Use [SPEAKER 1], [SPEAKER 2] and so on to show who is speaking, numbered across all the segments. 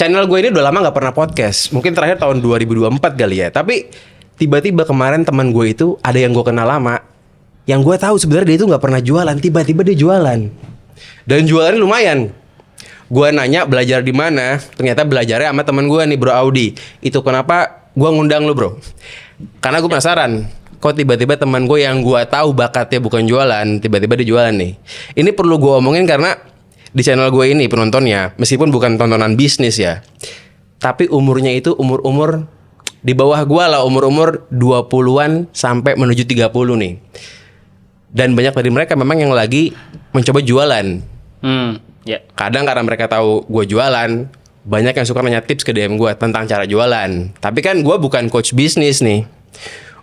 [SPEAKER 1] channel gue ini udah lama nggak pernah podcast. Mungkin terakhir tahun 2024 kali ya. Tapi tiba-tiba kemarin teman gue itu ada yang gue kenal lama, yang gue tahu sebenarnya dia itu nggak pernah jualan. Tiba-tiba dia jualan, dan jualannya lumayan. Gue nanya belajar di mana, ternyata belajarnya sama teman gue nih, Bro Audi. Itu kenapa gue ngundang lu, bro? Karena gue penasaran. Kok tiba-tiba teman gue yang gue tahu bakatnya bukan jualan, tiba-tiba dia jualan nih. Ini perlu gue omongin karena di channel gue ini penontonnya, meskipun bukan tontonan bisnis ya, tapi umurnya itu umur-umur di bawah gue lah, umur-umur 20-an sampai menuju 30 nih. Dan banyak dari mereka memang yang lagi mencoba jualan. Kadang karena mereka tahu gue jualan, banyak yang suka nanya tips ke DM gue tentang cara jualan. Tapi kan gue bukan coach bisnis nih.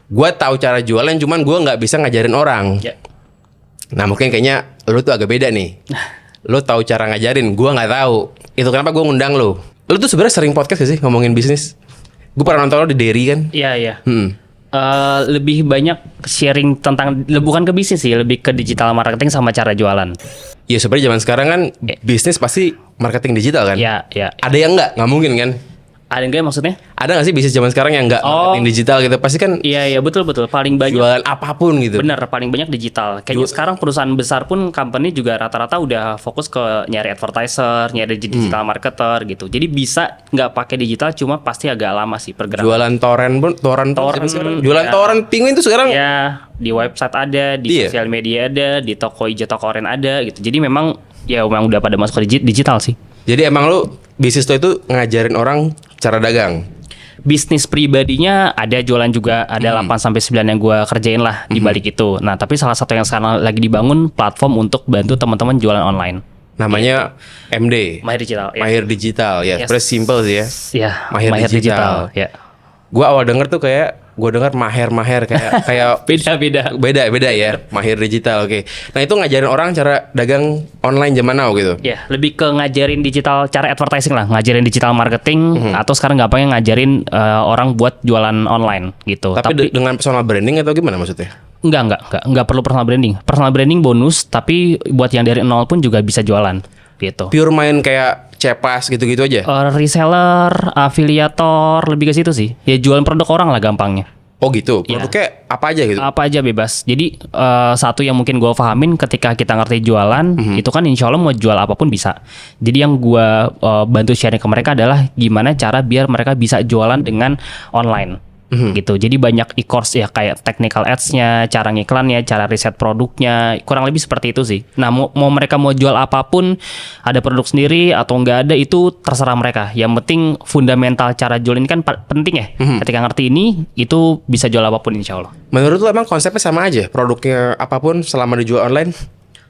[SPEAKER 1] Gue tahu cara jualan, cuman gue nggak bisa ngajarin orang. Nah mungkin kayaknya lu tuh agak beda nih. Lu tahu cara ngajarin, gue nggak tahu. Itu kenapa gue ngundang lu. Lu tuh sebenarnya sering podcast gak sih ngomongin bisnis? Gue pernah nonton lo di Derry kan?
[SPEAKER 2] Iya. Lebih banyak sharing tentang, bukan ke bisnis sih, lebih ke digital marketing sama cara jualan.
[SPEAKER 1] Ya sebenarnya zaman sekarang kan bisnis pasti marketing digital kan?
[SPEAKER 2] Iya.
[SPEAKER 1] Ada yang nggak mungkin kan?
[SPEAKER 2] Ada enggak maksudnya?
[SPEAKER 1] Ada nggak sih bisnis zaman sekarang yang nggak marketing digital gitu? Pasti kan.
[SPEAKER 2] Iya betul. Paling banyak
[SPEAKER 1] jualan apapun gitu.
[SPEAKER 2] Bener, paling banyak digital. Kayaknya sekarang perusahaan besar pun company juga rata-rata udah fokus ke nyari advertiser, nyari digital marketer gitu. Jadi bisa nggak pakai digital, cuma pasti agak lama sih pergerakan.
[SPEAKER 1] Jualan torrent. Jualan torrent penguin itu sekarang.
[SPEAKER 2] Ya, di website ada, di sosial media ada, di toko hijau, toko oranye ada gitu. Jadi memang udah pada masuk ke digital sih.
[SPEAKER 1] Jadi emang lu bisnis lo itu ngajarin orang cara dagang.
[SPEAKER 2] Bisnis pribadinya ada, jualan juga ada, 8-9 yang gue kerjain lah di balik itu. Nah, tapi salah satu yang sekarang lagi dibangun platform untuk bantu teman-teman jualan online.
[SPEAKER 1] Namanya MD.
[SPEAKER 2] Mahir Digital.
[SPEAKER 1] Mahir Digital ya. Sebenarnya simple sih ya.
[SPEAKER 2] Iya.
[SPEAKER 1] Mahir Digital.
[SPEAKER 2] Ya.
[SPEAKER 1] Gue awal denger tuh kayak Maher kayak beda ya. Mahir Digital, oke. Nah itu ngajarin orang cara dagang online zaman now gitu.
[SPEAKER 2] Ya, lebih ke ngajarin digital, cara advertising lah, ngajarin digital marketing, atau sekarang gampangnya ngajarin orang buat jualan online gitu.
[SPEAKER 1] Tapi dengan personal branding atau gimana maksudnya?
[SPEAKER 2] Enggak perlu personal branding. Personal branding bonus, tapi buat yang dari nol pun juga bisa jualan gitu.
[SPEAKER 1] Pure main kayak cepas gitu-gitu aja?
[SPEAKER 2] Reseller, afiliator, lebih ke situ sih. Ya jualan produk orang lah gampangnya.
[SPEAKER 1] Oh gitu, produknya apa aja gitu?
[SPEAKER 2] Apa aja bebas. Jadi satu yang mungkin gue pahamin ketika kita ngerti jualan, itu kan insya Allah mau jual apapun bisa. Jadi yang gue bantu sharing ke mereka adalah gimana cara biar mereka bisa jualan dengan online. Gitu. Jadi banyak e-course ya, kayak technical ads-nya, cara ngiklannya, cara riset produknya, kurang lebih seperti itu sih. Nah, mau mereka mau jual apapun, ada produk sendiri atau nggak ada, itu terserah mereka. Yang penting fundamental cara jual ini kan penting ya. Ketika ngerti ini, itu bisa jual apapun insya Allah.
[SPEAKER 1] Menurut lo emang konsepnya sama aja? Produknya apapun selama dijual online?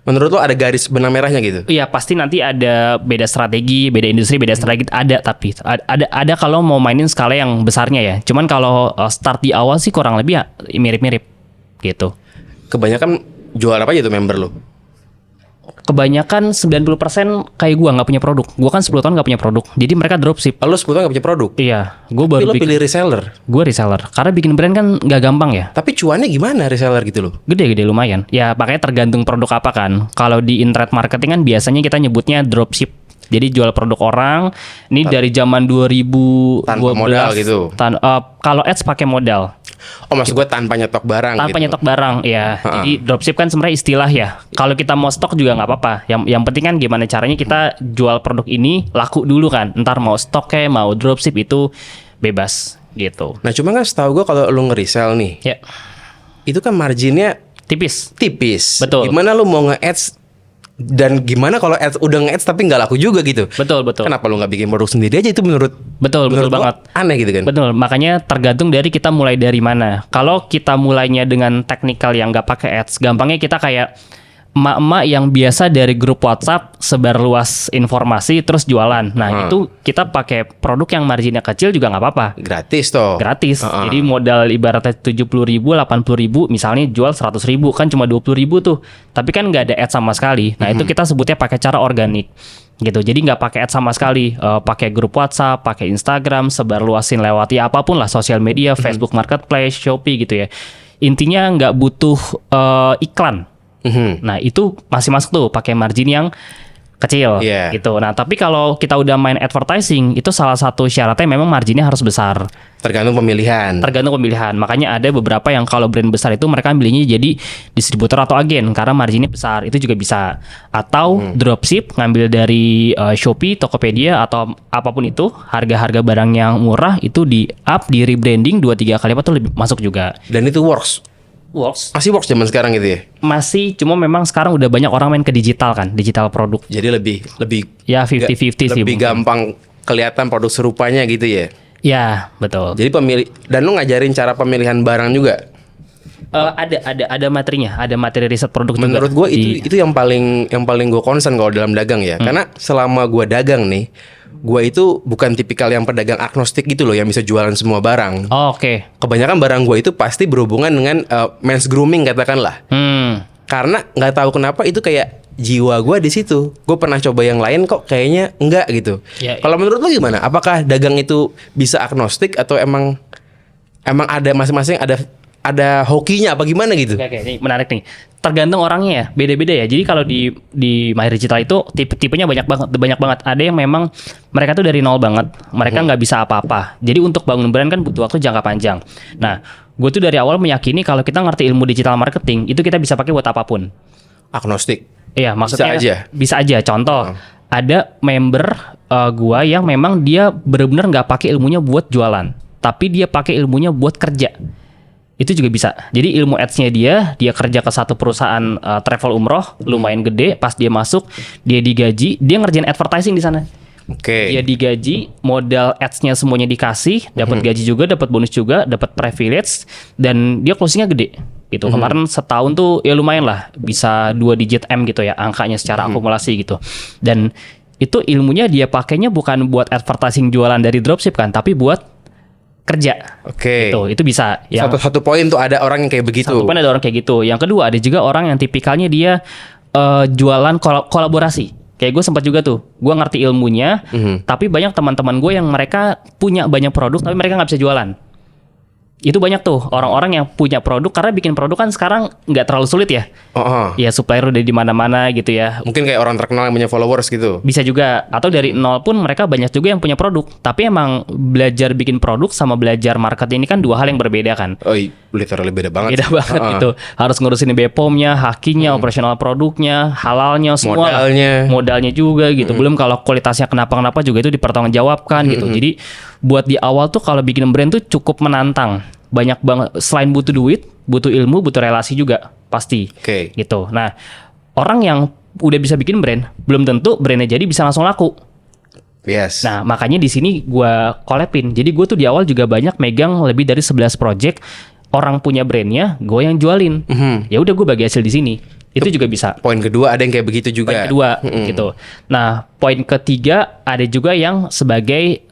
[SPEAKER 1] Menurut lo ada garis benang merahnya gitu?
[SPEAKER 2] Iya, pasti nanti ada beda strategi, beda industri, beda strategi ada, tapi ada kalau mau mainin skala yang besarnya ya. Cuman kalau start di awal sih kurang lebih ya mirip-mirip gitu.
[SPEAKER 1] Kebanyakan jual apa aja tuh member lo?
[SPEAKER 2] Kebanyakan 90% kayak gua nggak punya produk. Gua kan 10 tahun nggak punya produk. Jadi mereka dropship.
[SPEAKER 1] Lo 10 tahun nggak punya produk?
[SPEAKER 2] Iya, gua baru
[SPEAKER 1] lo pilih reseller?
[SPEAKER 2] Gua reseller. Karena bikin brand kan nggak gampang ya.
[SPEAKER 1] Tapi cuannya gimana reseller gitu loh?
[SPEAKER 2] Gede lumayan. Ya makanya tergantung produk apa kan. Kalau di internet marketing kan biasanya kita nyebutnya dropship. Jadi jual produk orang. Ini dari zaman 2012
[SPEAKER 1] tanpa modal gitu.
[SPEAKER 2] Kalau ads pakai modal.
[SPEAKER 1] Oh maksud gue tanpa nyetok barang.
[SPEAKER 2] Tanpa nyetok barang ya. Jadi dropship kan sebenarnya istilah ya. Kalau kita mau stok juga nggak apa-apa. Yang penting kan gimana caranya kita jual produk ini laku dulu kan. Ntar mau stok kayak mau dropship itu bebas gitu.
[SPEAKER 1] Nah cuma kan setahu gue kalau lu nge-resell nih,
[SPEAKER 2] ya,
[SPEAKER 1] itu kan marginnya
[SPEAKER 2] tipis.
[SPEAKER 1] Betul. Gimana lu mau nge-ads? Dan gimana kalau ads udah nge-ads tapi nggak laku juga gitu?
[SPEAKER 2] Betul.
[SPEAKER 1] Kenapa lu nggak bikin produk sendiri aja? Itu menurut
[SPEAKER 2] banget.
[SPEAKER 1] Aneh gitu kan?
[SPEAKER 2] Betul. Makanya tergantung dari kita mulai dari mana. Kalau kita mulainya dengan teknikal yang nggak pakai ads, gampangnya kita kayak emak-emak yang biasa dari grup WhatsApp sebar luas informasi terus jualan. Nah itu kita pakai produk yang marginnya kecil juga nggak apa-apa.
[SPEAKER 1] Gratis toh.
[SPEAKER 2] Gratis. Jadi modal ibaratnya 70.000, 80.000, misalnya jual 100.000 kan cuma 20.000 tuh. Tapi kan nggak ada ads sama sekali. Nah itu kita sebutnya pakai cara organik. Gitu. Jadi nggak pakai ads sama sekali. Pakai grup WhatsApp, pakai Instagram, sebar luasin lewat ya apapun lah, sosial media, Facebook Marketplace, Shopee gitu ya. Intinya nggak butuh iklan. Nah itu masih masuk tuh pakai margin yang kecil
[SPEAKER 1] Iya.
[SPEAKER 2] gitu. Nah, tapi kalau kita udah main advertising, itu salah satu syaratnya memang marginnya harus besar.
[SPEAKER 1] Tergantung pemilihan.
[SPEAKER 2] Tergantung pemilihan. Makanya ada beberapa yang kalau brand besar itu mereka milihnya jadi distributor atau agen karena marginnya besar. Itu juga bisa. Atau dropship, ngambil dari Shopee, Tokopedia atau apapun itu, harga-harga barang yang murah itu di up, di rebranding 2-3 kali apa tuh lebih masuk juga.
[SPEAKER 1] Dan itu works. Masih works zaman sekarang gitu ya.
[SPEAKER 2] Masih, cuma memang sekarang udah banyak orang main ke digital kan, digital produk.
[SPEAKER 1] Jadi lebih
[SPEAKER 2] Ya 50-50 sih.
[SPEAKER 1] lebih gampang kelihatan produk serupanya gitu ya.
[SPEAKER 2] Ya, betul.
[SPEAKER 1] Jadi dan lu ngajarin cara pemilihan barang juga.
[SPEAKER 2] Ada materinya, ada materi riset produk juga.
[SPEAKER 1] Menurut gue itu yang paling gue concern kalau dalam dagang ya. Karena selama gue dagang nih, gue itu bukan tipikal yang pedagang agnostik gitu loh, yang bisa jualan semua barang.
[SPEAKER 2] Oh, oke.
[SPEAKER 1] Kebanyakan barang gue itu pasti berhubungan dengan men's grooming katakanlah. Karena nggak tahu kenapa itu kayak jiwa gue di situ. Gue pernah coba yang lain kok kayaknya enggak gitu.
[SPEAKER 2] Ya,
[SPEAKER 1] Kalau menurut lo gimana? Apakah dagang itu bisa agnostik atau emang ada masing-masing ada hokinya apa gimana gitu?
[SPEAKER 2] Oke, ini menarik nih. Tergantung orangnya ya, beda-beda ya. Jadi kalau di My Digital itu tipenya banyak banget. Ada yang memang mereka tuh dari nol banget. Mereka nggak bisa apa-apa. Jadi untuk bangun brand kan butuh waktu jangka panjang. Nah, gue tuh dari awal meyakini kalau kita ngerti ilmu digital marketing, itu kita bisa pakai buat apapun.
[SPEAKER 1] Agnostik.
[SPEAKER 2] Iya, maksudnya
[SPEAKER 1] Bisa aja.
[SPEAKER 2] Bisa aja. Contoh, ada member gua yang memang dia benar-benar nggak pakai ilmunya buat jualan, tapi dia pakai ilmunya buat kerja. Itu juga bisa. Jadi ilmu ads-nya dia kerja ke satu perusahaan travel umroh lumayan gede. Pas dia masuk, dia digaji, dia ngerjain advertising di sana.
[SPEAKER 1] Oke.
[SPEAKER 2] Dia digaji, modal ads-nya semuanya dikasih, dapat gaji juga, dapat bonus juga, dapat privilege, dan dia closing-nya gede. Gitu. Kemarin setahun tuh ya lumayan lah, bisa 2 digit M gitu ya angkanya secara akumulasi gitu. Dan itu ilmunya dia pakainya bukan buat advertising jualan dari dropship kan, tapi buat kerja.
[SPEAKER 1] Oke.
[SPEAKER 2] Itu bisa.
[SPEAKER 1] Satu poin tuh ada orang yang kayak begitu.
[SPEAKER 2] Satu poin ada orang kayak gitu. Yang kedua ada juga orang yang tipikalnya dia jualan kolaborasi. Kayak gue sempat juga tuh, gue ngerti ilmunya, tapi banyak teman-teman gue yang mereka punya banyak produk tapi mereka nggak bisa jualan. Itu banyak tuh orang-orang yang punya produk, karena bikin produk kan sekarang nggak terlalu sulit ya. Ya supplier udah di mana-mana gitu ya.
[SPEAKER 1] Mungkin kayak orang terkenal yang punya followers gitu.
[SPEAKER 2] Bisa juga, atau dari nol pun mereka banyak juga yang punya produk. Tapi emang belajar bikin produk sama belajar marketing ini kan 2 hal yang berbeda kan.
[SPEAKER 1] Oh, literally beda banget.
[SPEAKER 2] Beda banget gitu. Harus ngurusin BPOM-nya, hakinya, operasional produknya, halalnya, semua. Modalnya juga gitu. Belum kalau kualitasnya kenapa-kenapa juga itu dipertanggungjawabkan gitu. Jadi buat di awal tuh kalau bikin brand tuh cukup menantang. Banyak banget, selain butuh duit, butuh ilmu, butuh relasi juga pasti. Gitu. Nah, orang yang udah bisa bikin brand, belum tentu brandnya jadi bisa langsung laku.
[SPEAKER 1] Yes.
[SPEAKER 2] Nah, makanya di sini gue collabin. Jadi gue tuh di awal juga banyak megang lebih dari 11 project. Orang punya brandnya, gue yang jualin. Ya udah gue bagi hasil di sini. Itu juga bisa.
[SPEAKER 1] Poin kedua ada yang kayak begitu juga.
[SPEAKER 2] Poin kedua gitu. Nah, poin ketiga ada juga yang sebagai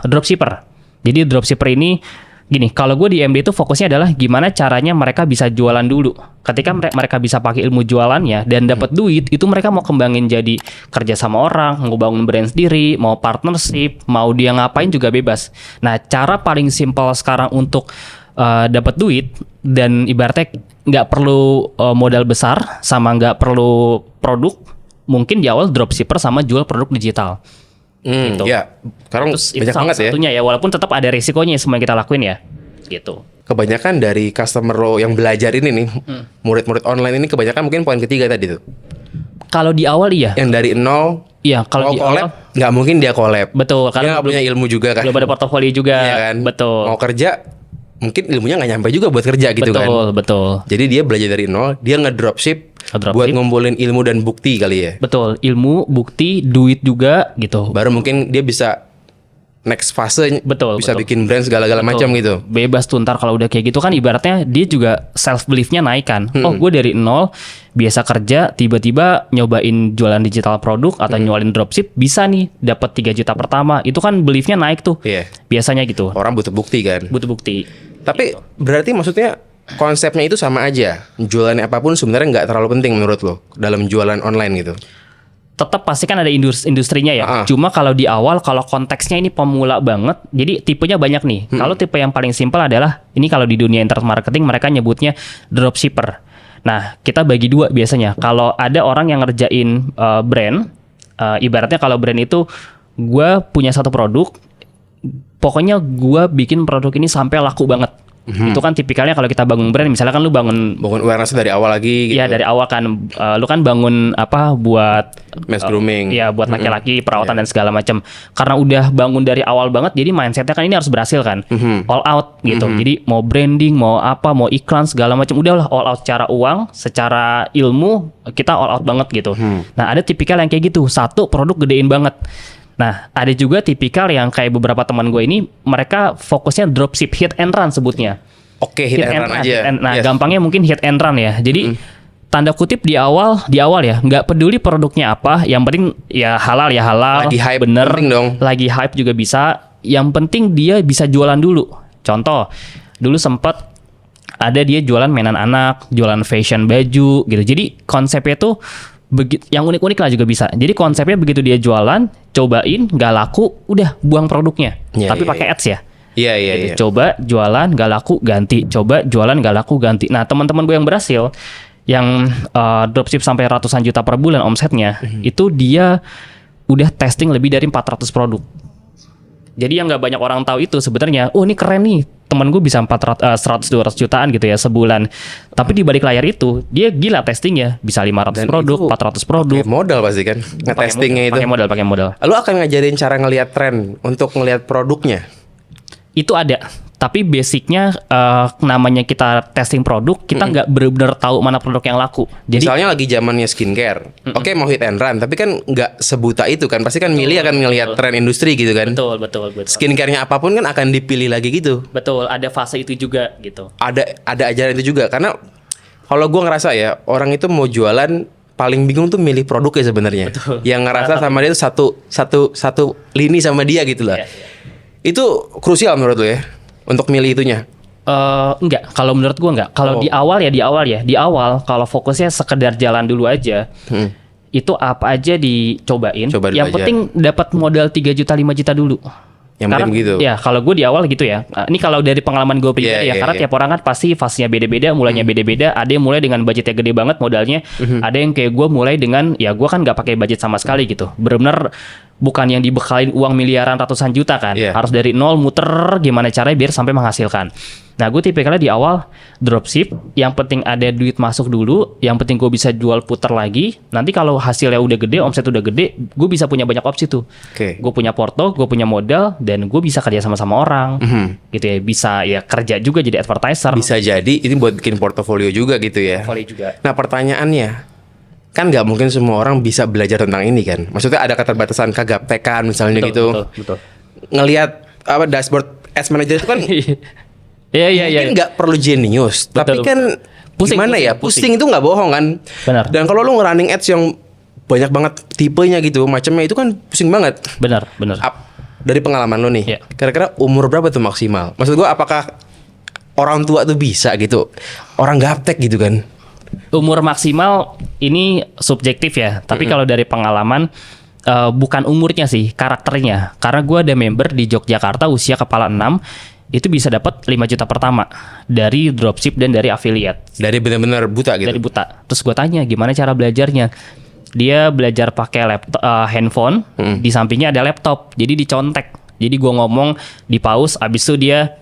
[SPEAKER 2] dropshipper. Jadi dropshipper ini gini, kalau gue di MD itu fokusnya adalah gimana caranya mereka bisa jualan dulu. Ketika mereka bisa pakai ilmu jualannya dan dapat duit, itu mereka mau kembangin jadi kerja sama orang, mau bangun brand sendiri, mau partnership, mau dia ngapain juga bebas. Nah, cara paling simpel sekarang untuk dapat duit dan ibaratnya nggak perlu modal besar sama nggak perlu produk, mungkin di awal dropshipper sama jual produk digital. Gitu.
[SPEAKER 1] Ya, sekarang banyak banget ya.
[SPEAKER 2] Satunya ya, walaupun tetap ada risikonya semua yang kita lakuin ya. Gitu.
[SPEAKER 1] Kebanyakan dari customer lo yang belajar ini nih, murid-murid online ini kebanyakan mungkin poin ketiga tadi tuh.
[SPEAKER 2] Kalau di awal iya.
[SPEAKER 1] Yang dari nol,
[SPEAKER 2] iya, kalau di
[SPEAKER 1] collab,
[SPEAKER 2] awal
[SPEAKER 1] nggak mungkin dia collab.
[SPEAKER 2] Betul,
[SPEAKER 1] Dia
[SPEAKER 2] karena
[SPEAKER 1] nggak punya ilmu juga kan.
[SPEAKER 2] belum ada portofolio juga.
[SPEAKER 1] Iya kan?
[SPEAKER 2] Betul.
[SPEAKER 1] Mau kerja, mungkin ilmunya nggak nyampe juga buat kerja gitu kan.
[SPEAKER 2] Betul.
[SPEAKER 1] Jadi dia belajar dari nol, dia ngedropship buat ngumpulin ilmu dan bukti kali ya.
[SPEAKER 2] Betul, ilmu, bukti, duit juga gitu.
[SPEAKER 1] Baru mungkin dia bisa next fase, bisa bikin brand segala-gala macam gitu.
[SPEAKER 2] Bebas tuh ntar kalau udah kayak gitu kan ibaratnya dia juga self beliefnya naik kan. Oh, gue dari nol biasa kerja, tiba-tiba nyobain jualan digital produk atau nyualin dropship, bisa nih dapat 3 juta pertama. Itu kan beliefnya naik tuh. Biasanya gitu.
[SPEAKER 1] Orang butuh bukti kan.
[SPEAKER 2] Butuh bukti.
[SPEAKER 1] Tapi berarti maksudnya konsepnya itu sama aja. Jualannya apapun sebenarnya nggak terlalu penting menurut lo dalam jualan online gitu.
[SPEAKER 2] Tetap pasti kan ada industrinya ya. Cuma kalau di awal, kalau konteksnya ini pemula banget, jadi tipenya banyak nih. Kalau tipe yang paling simpel adalah, ini kalau di dunia internet marketing mereka nyebutnya dropshipper. Nah, kita bagi 2 biasanya. Kalau ada orang yang ngerjain brand, Ibaratnya kalau brand itu gue punya satu produk, pokoknya gue bikin produk ini sampai laku banget. Itu kan tipikalnya kalau kita bangun brand, misalnya kan lu bangun
[SPEAKER 1] awareness dari awal lagi gitu.
[SPEAKER 2] Iya dari awal kan, lu kan bangun apa buat
[SPEAKER 1] Men's grooming.
[SPEAKER 2] Iya buat laki-laki, perawatan dan segala macam. Karena udah bangun dari awal banget, jadi mindsetnya kan ini harus berhasil kan, all out gitu. Jadi mau branding, mau apa, mau iklan segala macam, udahlah all out secara uang, secara ilmu kita all out banget gitu. Nah ada tipikal yang kayak gitu, satu produk gedein banget. Nah, ada juga tipikal yang kayak beberapa teman gue ini, mereka fokusnya dropship hit and run sebutnya.
[SPEAKER 1] Oke, hit and run aja.
[SPEAKER 2] Nah, gampangnya mungkin hit and run ya. Jadi tanda kutip di awal ya, nggak peduli produknya apa, yang penting ya halal,
[SPEAKER 1] Lagi hype,
[SPEAKER 2] bener,
[SPEAKER 1] penting dong.
[SPEAKER 2] lagi hype juga bisa. Yang penting dia bisa jualan dulu. Contoh, dulu sempat ada dia jualan mainan anak, jualan fashion baju gitu. Jadi konsepnya tuh yang unik-unik lah juga bisa. Jadi konsepnya begitu dia jualan, cobain, nggak laku, udah buang produknya. Tapi pakai ads ya.
[SPEAKER 1] Iya.
[SPEAKER 2] Coba jualan, nggak laku, ganti. Coba jualan, nggak laku, ganti. Nah teman-teman gue yang berhasil, yang dropship sampai ratusan juta per bulan omsetnya, itu dia udah testing lebih dari 400 produk. Jadi yang nggak banyak orang tahu itu sebenarnya, oh ini keren nih, temen gue bisa 100-200 jutaan gitu ya sebulan. Tapi di balik layar itu dia gila testingnya, bisa 500
[SPEAKER 1] Dan
[SPEAKER 2] produk, 400 produk.
[SPEAKER 1] Pakai modal pasti kan, ngetestingnya itu.
[SPEAKER 2] Pakai modal.
[SPEAKER 1] Lu akan ngajarin cara ngelihat tren untuk ngelihat produknya.
[SPEAKER 2] Itu ada, tapi basicnya namanya kita testing produk, kita nggak benar-benar tahu mana produk yang laku. Jadi
[SPEAKER 1] misalnya lagi zamannya skincare, oke mau hit and run, tapi kan nggak sebuta itu kan, pasti kan milih akan ngelihat tren industri gitu kan.
[SPEAKER 2] betul.
[SPEAKER 1] Skincare-nya apapun kan akan dipilih lagi gitu.
[SPEAKER 2] Betul, ada fase itu juga gitu.
[SPEAKER 1] Ada ajaran itu juga, karena kalau gua ngerasa ya orang itu mau jualan paling bingung tuh milih produknya sebenarnya. Yang ngerasa sama dia tuh satu lini sama dia gitu lah.
[SPEAKER 2] Iya.
[SPEAKER 1] Itu krusial menurut lo ya untuk milih itunya.
[SPEAKER 2] Enggak, kalau menurut gua enggak. Kalau di awal kalau fokusnya sekedar jalan dulu aja, itu apa aja dicobain.
[SPEAKER 1] Coba dulu
[SPEAKER 2] yang
[SPEAKER 1] aja.
[SPEAKER 2] penting dapat modal 3 juta 5 juta dulu.
[SPEAKER 1] Yang penting gitu.
[SPEAKER 2] Ya kalau gue di awal gitu ya. Ini kalau dari pengalaman gue pribadi ya, karena tiap orang kan pasti fasenya beda-beda, mulainya beda-beda. Ada yang mulai dengan budgetnya gede banget modalnya. Ada yang kayak gue mulai dengan ya gue kan nggak pakai budget sama sekali gitu. Bener-bener bukan yang dibekalin uang miliaran ratusan juta kan. Harus dari nol muter gimana caranya biar sampai menghasilkan. Nah gue tipikalnya di awal dropship, yang penting ada duit masuk dulu, yang penting gue bisa jual puter lagi. Nanti kalau hasilnya udah gede, omset udah gede, gue bisa punya banyak opsi tuh. Gue punya porto, gue punya modal, dan gue bisa kerja sama orang, gitu ya. Bisa ya kerja juga jadi advertiser.
[SPEAKER 1] Bisa jadi ini buat bikin portofolio juga gitu ya.
[SPEAKER 2] Portfolio juga.
[SPEAKER 1] Nah pertanyaannya, kan nggak mungkin semua orang bisa belajar tentang ini kan. Maksudnya ada keterbatasan kagaptekan misalnya
[SPEAKER 2] Betul.
[SPEAKER 1] Ngelihat apa dashboard ads manager itu kan
[SPEAKER 2] Iya.
[SPEAKER 1] mungkin nggak perlu jenius, tapi kan gimana ya, pusing itu nggak bohong kan.
[SPEAKER 2] Benar.
[SPEAKER 1] Dan kalau lu nge-running ads yang banyak banget tipenya gitu, macamnya itu kan pusing banget.
[SPEAKER 2] Benar.
[SPEAKER 1] Dari pengalaman lu nih, kira-kira umur berapa tuh maksimal? Maksud gua apakah orang tua tuh bisa gitu, orang gaptek gitu kan?
[SPEAKER 2] Umur maksimal ini subjektif ya, tapi kalau dari pengalaman bukan umurnya sih, karakternya. Karena gue ada member di Yogyakarta usia kepala 6, itu bisa dapat 5 juta pertama dari dropship dan dari affiliate.
[SPEAKER 1] Dari benar-benar buta gitu.
[SPEAKER 2] Dari buta. Terus gue tanya gimana cara belajarnya. Dia belajar pakai laptop, handphone, di sampingnya ada laptop, jadi dicontek. Jadi gue ngomong di pause, abis itu dia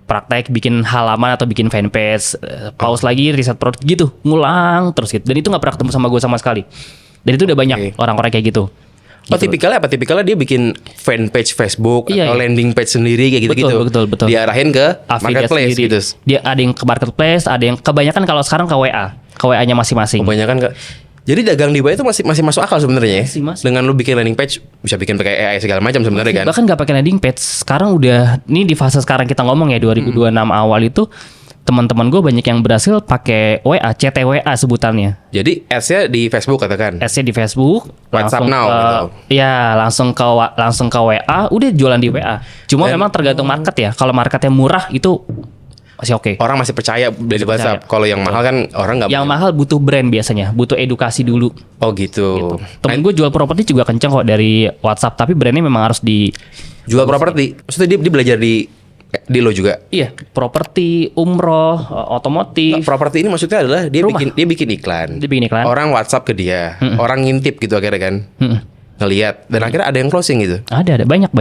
[SPEAKER 2] praktek bikin halaman atau bikin fanpage, pause lagi riset produk gitu, ngulang terus gitu. Dan itu nggak pernah ketemu sama gue sama sekali. Dan itu udah banyak orang-orang kayak gitu.
[SPEAKER 1] Oh gitu. Tipikalnya apa? Tipikalnya dia bikin fanpage Facebook atau landing page sendiri kayak gitu-gitu.
[SPEAKER 2] Betul.
[SPEAKER 1] Diarahin ke marketplace
[SPEAKER 2] sendiri.
[SPEAKER 1] gitu.
[SPEAKER 2] Dia ada yang ke marketplace, ada yang kebanyakan kalau sekarang ke WA. Ke WA-nya masing-masing.
[SPEAKER 1] Kebanyakan ke. Jadi dagang di WA itu masih masuk akal sebenarnya ya.
[SPEAKER 2] Masih.
[SPEAKER 1] Dengan lu bikin landing page bisa bikin pakai AI segala macam sebenarnya kan.
[SPEAKER 2] Bahkan nggak pakai landing page. Sekarang udah ini di fase sekarang kita ngomong ya 2026 awal itu teman-teman gue banyak yang berhasil pakai WA, CTWA sebutannya.
[SPEAKER 1] Jadi ads-nya di Facebook katakan.
[SPEAKER 2] Ads-nya di Facebook,
[SPEAKER 1] WhatsApp now gitu.
[SPEAKER 2] Ya, langsung ke WA, udah jualan di WA. Cuma memang tergantung market ya. Kalau marketnya murah itu masih oke.
[SPEAKER 1] Orang masih percaya dari WhatsApp. Kalau yang mahal kan orang nggak.
[SPEAKER 2] Yang mahal butuh brand biasanya, butuh edukasi dulu.
[SPEAKER 1] Oh gitu.
[SPEAKER 2] Temen gue jual properti juga kenceng kok dari WhatsApp, tapi brandnya memang harus di
[SPEAKER 1] jual properti. Maksudnya dia belajar di lo juga.
[SPEAKER 2] Iya, properti, umroh, otomotif.
[SPEAKER 1] Properti ini maksudnya adalah dia bikin iklan.
[SPEAKER 2] Dia bikin iklan.
[SPEAKER 1] Orang WhatsApp ke dia, orang ngintip gitu akhirnya kan. ngelihat dan akhirnya ada yang closing gitu.
[SPEAKER 2] Ada banyak.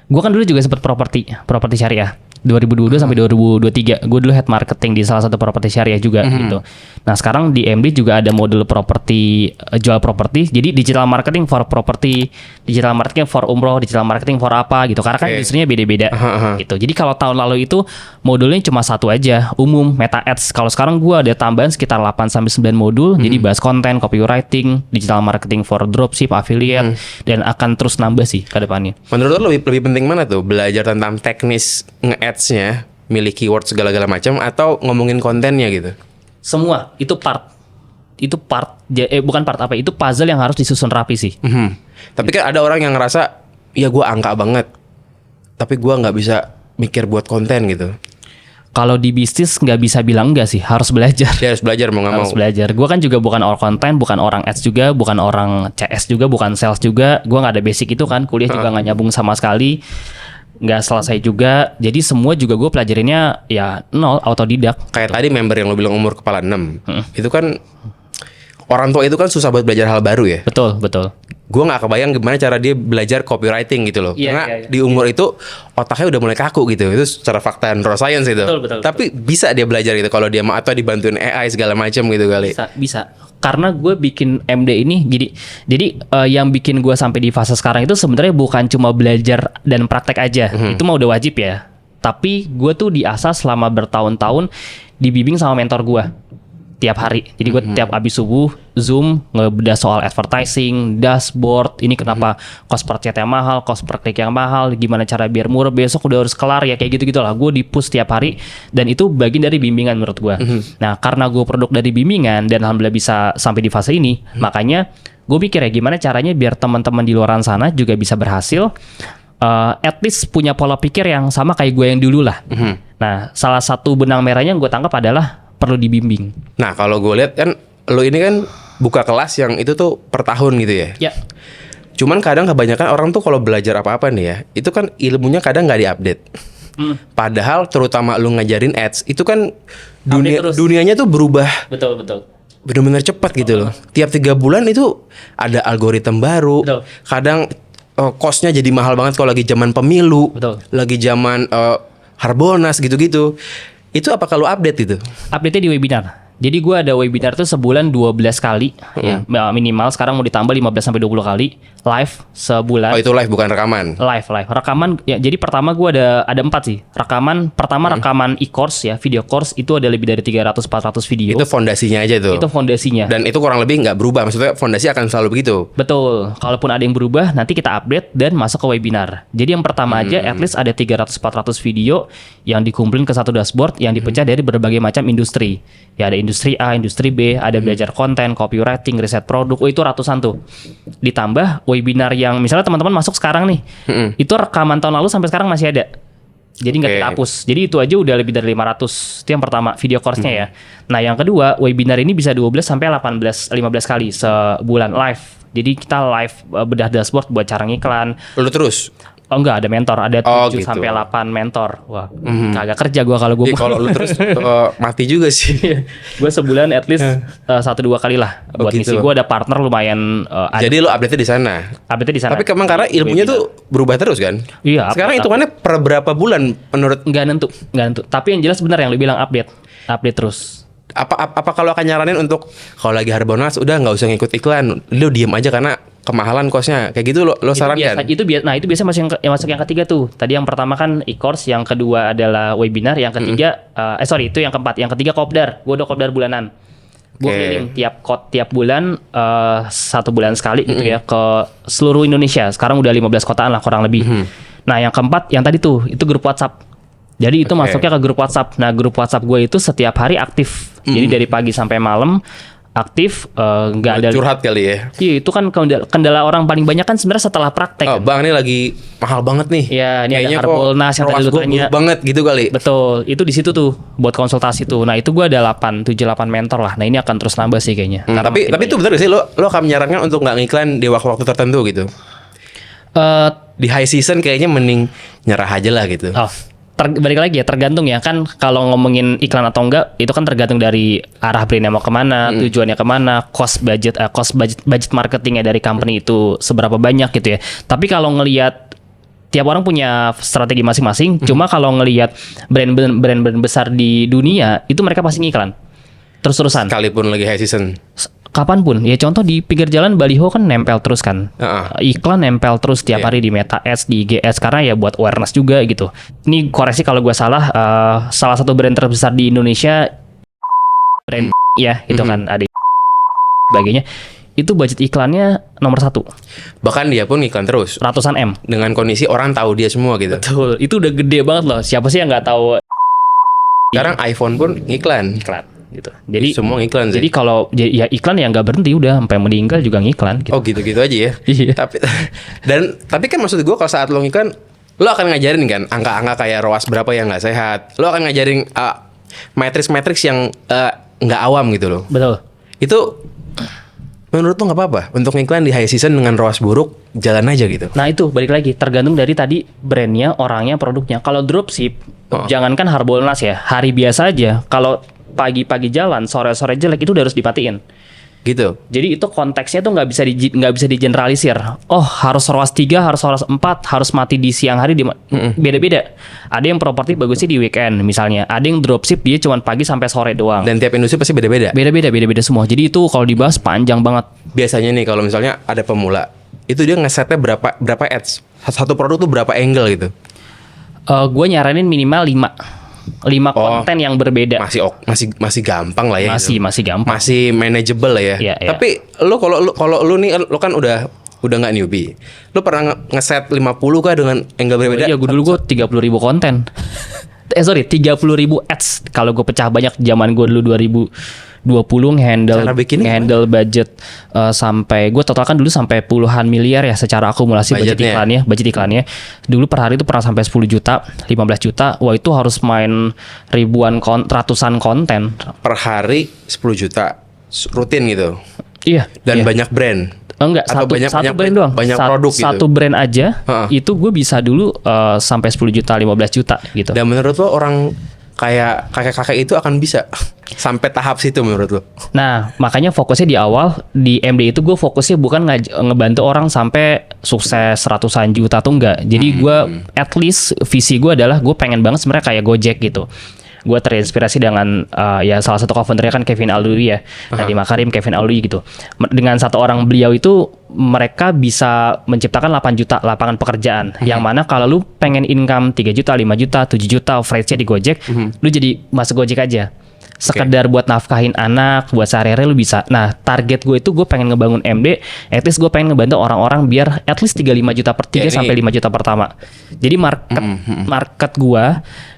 [SPEAKER 2] Gue kan dulu juga sempat properti syariah 2022 sampai 2023. Gue dulu head marketing di salah satu properti syariah juga gitu. Nah sekarang di MD juga ada modul properti, jual properti. Jadi digital marketing for property, digital marketing for umroh, digital marketing for apa gitu. Karena kan industrinya beda-beda gitu. Jadi kalau tahun lalu itu modulnya cuma satu aja, umum, meta ads. Kalau sekarang gue ada tambahan sekitar 8 sampai 9 modul. Jadi bahas konten, copywriting, digital marketing for dropship, affiliate, dan akan terus nambah sih ke depannya.
[SPEAKER 1] Menurut lo lebih penting mana tuh? Belajar tentang teknis nge-ads-nya, milih keyword segala-gala macam, atau ngomongin kontennya gitu?
[SPEAKER 2] Semua itu bukan part apa, itu puzzle yang harus disusun rapi sih.
[SPEAKER 1] Tapi kan ada orang yang ngerasa ya gue angka banget, tapi gue nggak bisa mikir buat konten gitu.
[SPEAKER 2] Kalau di bisnis nggak bisa bilang enggak sih, harus belajar.
[SPEAKER 1] Dia harus belajar mau nggak mau.
[SPEAKER 2] Harus belajar. Gue kan juga bukan orang konten, bukan orang ads juga, bukan orang CS juga, bukan sales juga. Gue nggak ada basic itu kan, kuliah juga nggak nyambung sama sekali, nggak selesai juga. Jadi semua juga gue pelajarinnya ya nol, autodidak.
[SPEAKER 1] Kayak tadi member yang lo bilang umur kepala 6, itu kan orang tua itu kan susah buat belajar hal baru ya.
[SPEAKER 2] Betul.
[SPEAKER 1] Gue nggak kebayang gimana cara dia belajar copywriting gitu loh. Karena di umur itu otaknya udah mulai kaku gitu. Itu secara fakta neuroscience itu.
[SPEAKER 2] Betul.
[SPEAKER 1] Tapi bisa dia belajar gitu kalau dia mau, atau dibantuin AI segala macam gitu kali.
[SPEAKER 2] Bisa. Karena gue bikin MD ini jadi yang bikin gue sampai di fase sekarang itu sebenarnya bukan cuma belajar dan praktek aja. Itu mah udah wajib ya. Tapi gue tuh diasah selama bertahun-tahun, dibimbing sama mentor gue tiap hari. Jadi gue tiap abis subuh Zoom ngebedah soal advertising, dashboard, ini kenapa cost per chat yang mahal, cost per klik yang mahal, gimana cara biar murah, besok udah harus kelar ya, kayak gitu-gitu lah. Gue di-push tiap hari dan itu bagian dari bimbingan menurut gue. Nah karena gue produk dari bimbingan dan alhamdulillah bisa sampai di fase ini, makanya gue mikir ya gimana caranya biar teman-teman di luar sana juga bisa berhasil, at least punya pola pikir yang sama kayak gue yang dulu lah. Nah salah satu benang merahnya yang gue tangkap adalah perlu dibimbing.
[SPEAKER 1] Nah kalau gue lihat kan lo ini kan buka kelas yang itu tuh per tahun gitu ya.
[SPEAKER 2] Ya.
[SPEAKER 1] Cuman kadang kebanyakan orang tuh kalau belajar apa-apa nih ya, itu kan ilmunya kadang nggak diupdate. Padahal terutama lo ngajarin ads, itu kan dunianya tuh berubah.
[SPEAKER 2] Betul.
[SPEAKER 1] Benar-benar cepat gitu loh. Tiap 3 bulan itu ada algoritma baru.
[SPEAKER 2] Betul.
[SPEAKER 1] Kadang cost-nya jadi mahal banget kalau lagi zaman pemilu.
[SPEAKER 2] Betul.
[SPEAKER 1] Lagi zaman Harbolnas gitu-gitu. Itu apa kalau update itu?
[SPEAKER 2] Update-nya di webinar. Jadi gue ada webinar tuh sebulan 12 kali ya, minimal. Sekarang mau ditambah 15 sampai 20 kali live sebulan.
[SPEAKER 1] Oh itu live bukan rekaman?
[SPEAKER 2] Live. Rekaman ya, jadi pertama gue ada 4 sih. Rekaman e-course ya, video course itu ada lebih dari 300-400 video.
[SPEAKER 1] Itu fondasinya aja tuh.
[SPEAKER 2] Itu fondasinya.
[SPEAKER 1] Dan itu kurang lebih nggak berubah. Maksudnya fondasi akan selalu begitu.
[SPEAKER 2] Betul. Kalaupun ada yang berubah nanti kita update dan masuk ke webinar. Jadi yang pertama aja at least ada 300-400 video yang dikumpulin ke satu dashboard yang dipecah dari berbagai macam industri. Ya ada industri A, industri B, ada belajar konten, copywriting, riset produk. Oh itu ratusan tuh. Ditambah webinar yang misalnya teman-teman masuk sekarang nih. Itu rekaman tahun lalu sampai sekarang masih ada. Jadi nggak kita hapus. Jadi itu aja udah lebih dari 500. Itu yang pertama, video course-nya ya. Nah yang kedua, webinar ini bisa 12 sampai 15 kali sebulan live. Jadi kita live bedah dashboard buat cara ngiklan.
[SPEAKER 1] Lu terus?
[SPEAKER 2] Oh enggak, ada mentor, ada 7
[SPEAKER 1] gitu.
[SPEAKER 2] sampai 8 mentor. Wah, kagak kerja gua kalau gua.
[SPEAKER 1] Kalau lu terus mati juga sih.
[SPEAKER 2] Gue sebulan at least 1-2 kali lah buat
[SPEAKER 1] gitu.
[SPEAKER 2] ngisi. Gue ada partner lumayan.
[SPEAKER 1] Jadi lu update-nya di sana.
[SPEAKER 2] Update di sana.
[SPEAKER 1] Tapi emang karena ilmunya tuh berubah terus kan?
[SPEAKER 2] Iya.
[SPEAKER 1] Sekarang hitungannya per berapa bulan menurut?
[SPEAKER 2] Nggak nentu. Tapi yang jelas benar yang lu bilang update terus.
[SPEAKER 1] Apa kalau akan nyaranin untuk kalau lagi Harbolnas udah nggak usah ngikut iklan, lu diem aja karena kemahalan kosnya kayak gitu lo sarankan?
[SPEAKER 2] Itu biasa masuk yang ketiga tuh. Tadi yang pertama kan e-course, yang kedua adalah webinar, yang ketiga itu yang keempat, yang ketiga kopdar. Gue udah kopdar bulanan. Gue keliling tiap bulan 1 bulan sekali gitu ya ke seluruh Indonesia. Sekarang udah 15 kotaan lah kurang lebih. Nah yang keempat yang tadi tuh itu grup WhatsApp. Jadi itu masuknya ke grup WhatsApp. Nah grup WhatsApp gue itu setiap hari aktif. Jadi dari pagi sampai malam aktif, nggak ada
[SPEAKER 1] curhat kali ya.
[SPEAKER 2] Iya itu kan kendala orang paling banyak kan sebenarnya setelah praktek.
[SPEAKER 1] Oh, Bang ini lagi mahal banget nih.
[SPEAKER 2] Iya, ini ada Harbolnas yang tadi lu tanya.
[SPEAKER 1] Banget gitu kali.
[SPEAKER 2] Betul, itu di situ tuh buat konsultasi tuh. Nah, itu gua ada 7-8 mentor lah. Nah, ini akan terus nambah sih kayaknya.
[SPEAKER 1] Tapi itu benar gak sih lo akan menyarankan untuk nggak ngiklan di waktu-waktu tertentu gitu? Di high season kayaknya mending nyerah aja lah gitu.
[SPEAKER 2] Oh. balik lagi ya, tergantung ya kan, kalau ngomongin iklan atau enggak itu kan tergantung dari arah brandnya mau kemana, tujuannya kemana, cost budget marketingnya dari company itu seberapa banyak gitu ya. Tapi kalau ngelihat tiap orang punya strategi masing-masing, cuma kalau ngelihat brand besar di dunia itu mereka pasti ngiklan terus-terusan.
[SPEAKER 1] Sekalipun lagi high season.
[SPEAKER 2] Kapanpun ya, contoh di pinggir jalan baliho kan nempel terus kan, iklan nempel terus tiap hari di Meta Ads, di IG Ads, karena ya buat awareness juga gitu. Ini koreksi kalau gue salah, salah satu brand terbesar di Indonesia, brand ya itu kan ada sebagainya, itu budget iklannya nomor 1.
[SPEAKER 1] Bahkan dia pun iklan terus
[SPEAKER 2] ratusan M.
[SPEAKER 1] dengan kondisi orang tahu dia semua gitu.
[SPEAKER 2] Betul, itu udah gede banget loh. Siapa sih yang nggak tahu?
[SPEAKER 1] Sekarang iPhone pun iklan
[SPEAKER 2] gitu. Jadi
[SPEAKER 1] semua iklan sih.
[SPEAKER 2] Jadi kalau ya iklan ya nggak berhenti, udah sampai meninggal juga ngiklan gitu.
[SPEAKER 1] Oh gitu-gitu aja ya.
[SPEAKER 2] Iya.
[SPEAKER 1] Tapi kan maksud gue kalau saat lo ngiklan, lo akan ngajarin kan angka-angka kayak ROAS berapa yang nggak sehat. Lo akan ngajarin matriks-matriks yang nggak awam gitu loh.
[SPEAKER 2] Betul.
[SPEAKER 1] Itu menurut lo nggak apa-apa untuk ngiklan di high season dengan ROAS buruk, jalan aja gitu.
[SPEAKER 2] Nah itu balik lagi, tergantung dari tadi brandnya, orangnya, produknya. Kalau dropship, jangankan Harbolnas ya, hari biasa aja, kalau pagi-pagi jalan, sore-sore jelek itu udah harus dipatiin.
[SPEAKER 1] Gitu.
[SPEAKER 2] Jadi itu konteksnya tuh nggak bisa digeneralisir. Oh harus ROAS 3, harus ROAS 4, harus mati di siang hari, beda-beda. Ada yang properti bagusnya di weekend misalnya, ada yang dropship dia cuma pagi sampai sore doang.
[SPEAKER 1] Dan tiap industri pasti beda-beda.
[SPEAKER 2] Beda-beda semua. Jadi itu kalau dibahas panjang banget.
[SPEAKER 1] Biasanya nih kalau misalnya ada pemula, itu dia ngesetnya berapa ads? Satu produk tuh berapa angle gitu?
[SPEAKER 2] Gue nyaranin minimal 5 konten yang berbeda.
[SPEAKER 1] Masih gampang lah ya.
[SPEAKER 2] Masih gampang.
[SPEAKER 1] Masih manageable lah ya.
[SPEAKER 2] Iya.
[SPEAKER 1] Tapi kalau lu nih lu kan udah nggak newbie. Lu pernah ngeset 50 kah dengan angle berbeda?
[SPEAKER 2] Iya, gue 30.000 konten. 30.000 ads. Kalau gue pecah banyak, zaman gue dulu 2020 ngehandle budget sampai gue total kan dulu sampai puluhan miliar ya secara akumulasi budget iklannya. Dulu per hari itu pernah sampai 10 juta, 15 juta. Wah, itu harus main ratusan konten
[SPEAKER 1] per hari, 10 juta rutin gitu.
[SPEAKER 2] Iya.
[SPEAKER 1] Dan banyak brand.
[SPEAKER 2] Enggak, satu brand doang.
[SPEAKER 1] Banyak produk gitu.
[SPEAKER 2] Satu brand aja, itu gue bisa dulu sampai 10 juta, 15 juta gitu.
[SPEAKER 1] Dan menurut lo orang kayak kakek-kakek itu akan bisa sampai tahap situ menurut lo?
[SPEAKER 2] Nah, makanya fokusnya di awal, di MD itu gue fokusnya bukan ngebantu orang sampai sukses ratusan juta tuh enggak. Jadi gue, at least visi gue adalah gue pengen banget sebenarnya kayak Gojek gitu. Gue terinspirasi dengan ya salah satu co-foundernya kan Kevin Aldoui ya, Nadiem Makarim, Kevin Aldoui gitu. Dengan satu orang beliau itu mereka bisa menciptakan 8 juta lapangan pekerjaan. Yang mana kalau lu pengen income 3 juta, 5 juta, 7 juta average-nya di Gojek, lu jadi masuk Gojek aja. Sekedar buat nafkahin anak, buat sehari-hari lu bisa. Nah, target gue itu gue pengen ngebangun MD, at least gue pengen ngebantu orang-orang biar at least 3-5 juta per 3 sampai 5 juta pertama. Jadi market gue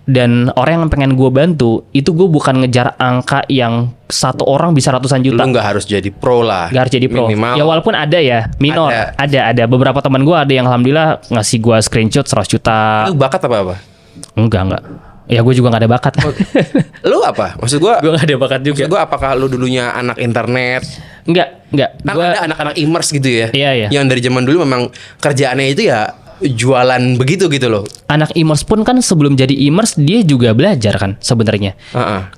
[SPEAKER 2] dan orang yang pengen gue bantu itu gue bukan ngejar angka yang satu orang bisa ratusan juta.
[SPEAKER 1] Lu nggak harus jadi pro lah.
[SPEAKER 2] Nggak harus jadi pro.
[SPEAKER 1] Minimal.
[SPEAKER 2] Ya walaupun ada ya minor. Ada beberapa teman gue ada yang alhamdulillah ngasih gue screenshot 100 juta.
[SPEAKER 1] Lu bakat apa?
[SPEAKER 2] Enggak. Ya gue juga gak ada bakat.
[SPEAKER 1] Lu apa? Maksud gue
[SPEAKER 2] gak ada bakat juga.
[SPEAKER 1] Maksud gue apakah lu dulunya anak internet?
[SPEAKER 2] Enggak.
[SPEAKER 1] Kan ada anak-anak e-commerce gitu ya.
[SPEAKER 2] Iya.
[SPEAKER 1] Yang dari zaman dulu memang kerjaannya itu ya jualan begitu gitu loh.
[SPEAKER 2] Anak e-commerce pun kan sebelum jadi e-commerce dia juga belajar kan sebenarnya.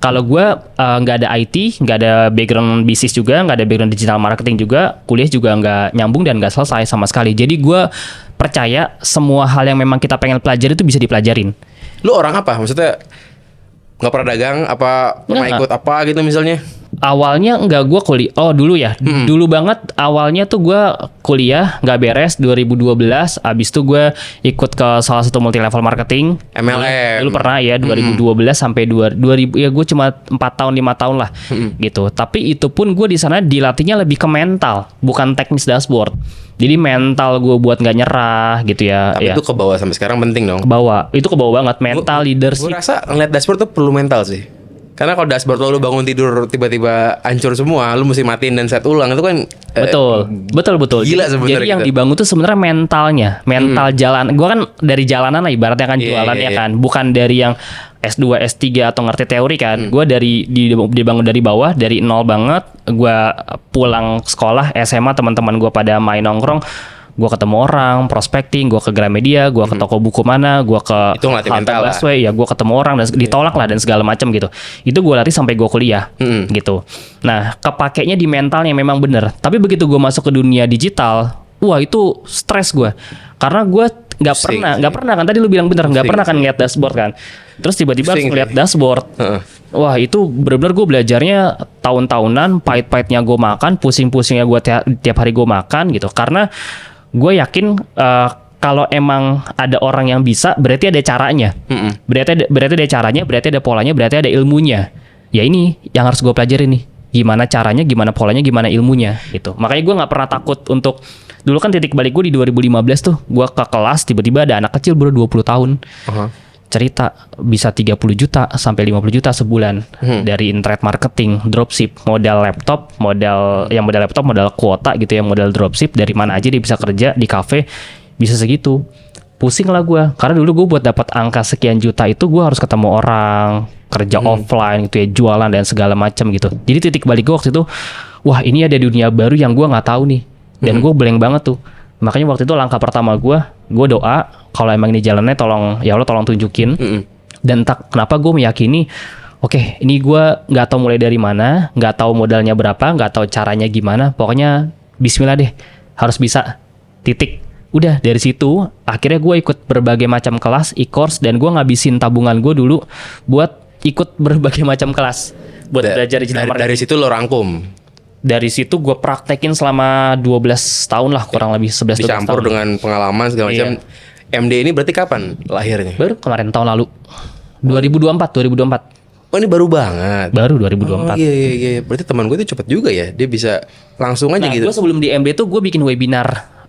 [SPEAKER 2] Kalau gue nggak ada IT, nggak ada background bisnis juga, nggak ada background digital marketing juga, kuliah juga nggak nyambung dan nggak selesai sama sekali. Jadi gue percaya semua hal yang memang kita pengen pelajari itu bisa dipelajarin.
[SPEAKER 1] Lu orang apa? Maksudnya nggak pernah dagang? Apa pernah ikut apa gitu misalnya?
[SPEAKER 2] Awalnya enggak, gue kuliah. Oh dulu ya, dulu banget awalnya tuh gue kuliah nggak beres 2012. Abis itu gue ikut ke salah satu multi level marketing.
[SPEAKER 1] MLM.
[SPEAKER 2] Dulu pernah ya 2012 sampai 2000 ya gue cuma 4 tahun 5 tahun lah gitu. Tapi itu pun gue di sana dilatihnya lebih ke mental, bukan teknis dashboard. Jadi mental gue buat nggak nyerah gitu ya.
[SPEAKER 1] Tapi itu ke bawah sampai sekarang penting dong.
[SPEAKER 2] Ke bawah banget mental leadership.
[SPEAKER 1] Gue rasa ngeliat dashboard tuh perlu mental sih. Karena kalau dashboard lu bangun tidur tiba-tiba hancur semua, lu mesti matiin dan set ulang itu kan
[SPEAKER 2] betul.
[SPEAKER 1] Gila sebenarnya.
[SPEAKER 2] Jadi yang dibangun tuh sebenarnya mentalnya, jalan. Gua kan dari jalanan lah ibaratnya kan jualan ya kan, bukan dari yang S2, S3 atau ngerti teori kan. Gua dibangun dari bawah, dari nol banget. Gua pulang sekolah SMA, teman-teman gua pada main nongkrong. Gue ketemu orang, prospecting, gue ke Gramedia, gue ke toko buku mana, gue ke
[SPEAKER 1] Itu ngelatih mental lah.
[SPEAKER 2] Busway, ya gue ketemu orang dan ditolak lah dan segala macam gitu. Itu gue latih sampai gue kuliah gitu. Nah, kepakainya di mentalnya memang bener. Tapi begitu gue masuk ke dunia digital, wah itu stres gue. Karena gue nggak pernah kan, tadi lu bilang bener, nggak pernah kan ngeliat dashboard kan. Terus tiba-tiba harus ngeliat dashboard. Wah itu bener-bener gue belajarnya tahun-tahunan, pahit-pahitnya gue makan, pusing-pusingnya gue tiap hari gue makan gitu. Karena gue yakin kalau emang ada orang yang bisa, berarti ada caranya. Berarti ada caranya, berarti ada polanya, berarti ada ilmunya. Ya ini yang harus gue pelajarin nih. Gimana caranya, gimana polanya, gimana ilmunya gitu. Makanya gue nggak pernah takut untuk, dulu kan titik balik gue di 2015 tuh, gue ke kelas tiba-tiba ada anak kecil baru 20 tahun. Cerita bisa 30 juta sampai 50 juta sebulan dari internet marketing, dropship, modal laptop, modal kuota gitu ya, modal dropship, dari mana aja dia bisa kerja di kafe bisa segitu. Pusing lah gue, karena dulu gue buat dapat angka sekian juta itu gue harus ketemu orang, kerja offline gitu ya, jualan dan segala macam gitu. Jadi titik balik gue waktu itu, wah ini ada dunia baru yang gue nggak tahu nih, dan gue blank banget tuh. Makanya waktu itu langkah pertama gue doa kalau emang ini jalannya tolong ya Allah tolong tunjukin. Dan entah kenapa gue meyakini, oke, ini gue nggak tahu mulai dari mana, nggak tahu modalnya berapa, nggak tahu caranya gimana, pokoknya Bismillah deh, harus bisa. Titik. Udah dari situ akhirnya gue ikut berbagai macam kelas e-course, dan gue ngabisin tabungan gue dulu buat ikut berbagai macam kelas buat belajar digital marketing.
[SPEAKER 1] Dari situ lo rangkum.
[SPEAKER 2] Dari situ gue praktekin selama 12 tahun lah, kurang lebih 11-12 tahun.
[SPEAKER 1] Dicampur dengan pengalaman segala macam. MD ini berarti kapan lahirnya?
[SPEAKER 2] Baru kemarin tahun lalu. 2024.
[SPEAKER 1] Oh ini baru banget.
[SPEAKER 2] Baru 2024.
[SPEAKER 1] Oh, iya. Berarti teman gue itu cepet juga ya. Dia bisa langsung aja gitu.
[SPEAKER 2] Gue sebelum di MD tuh gue bikin webinar.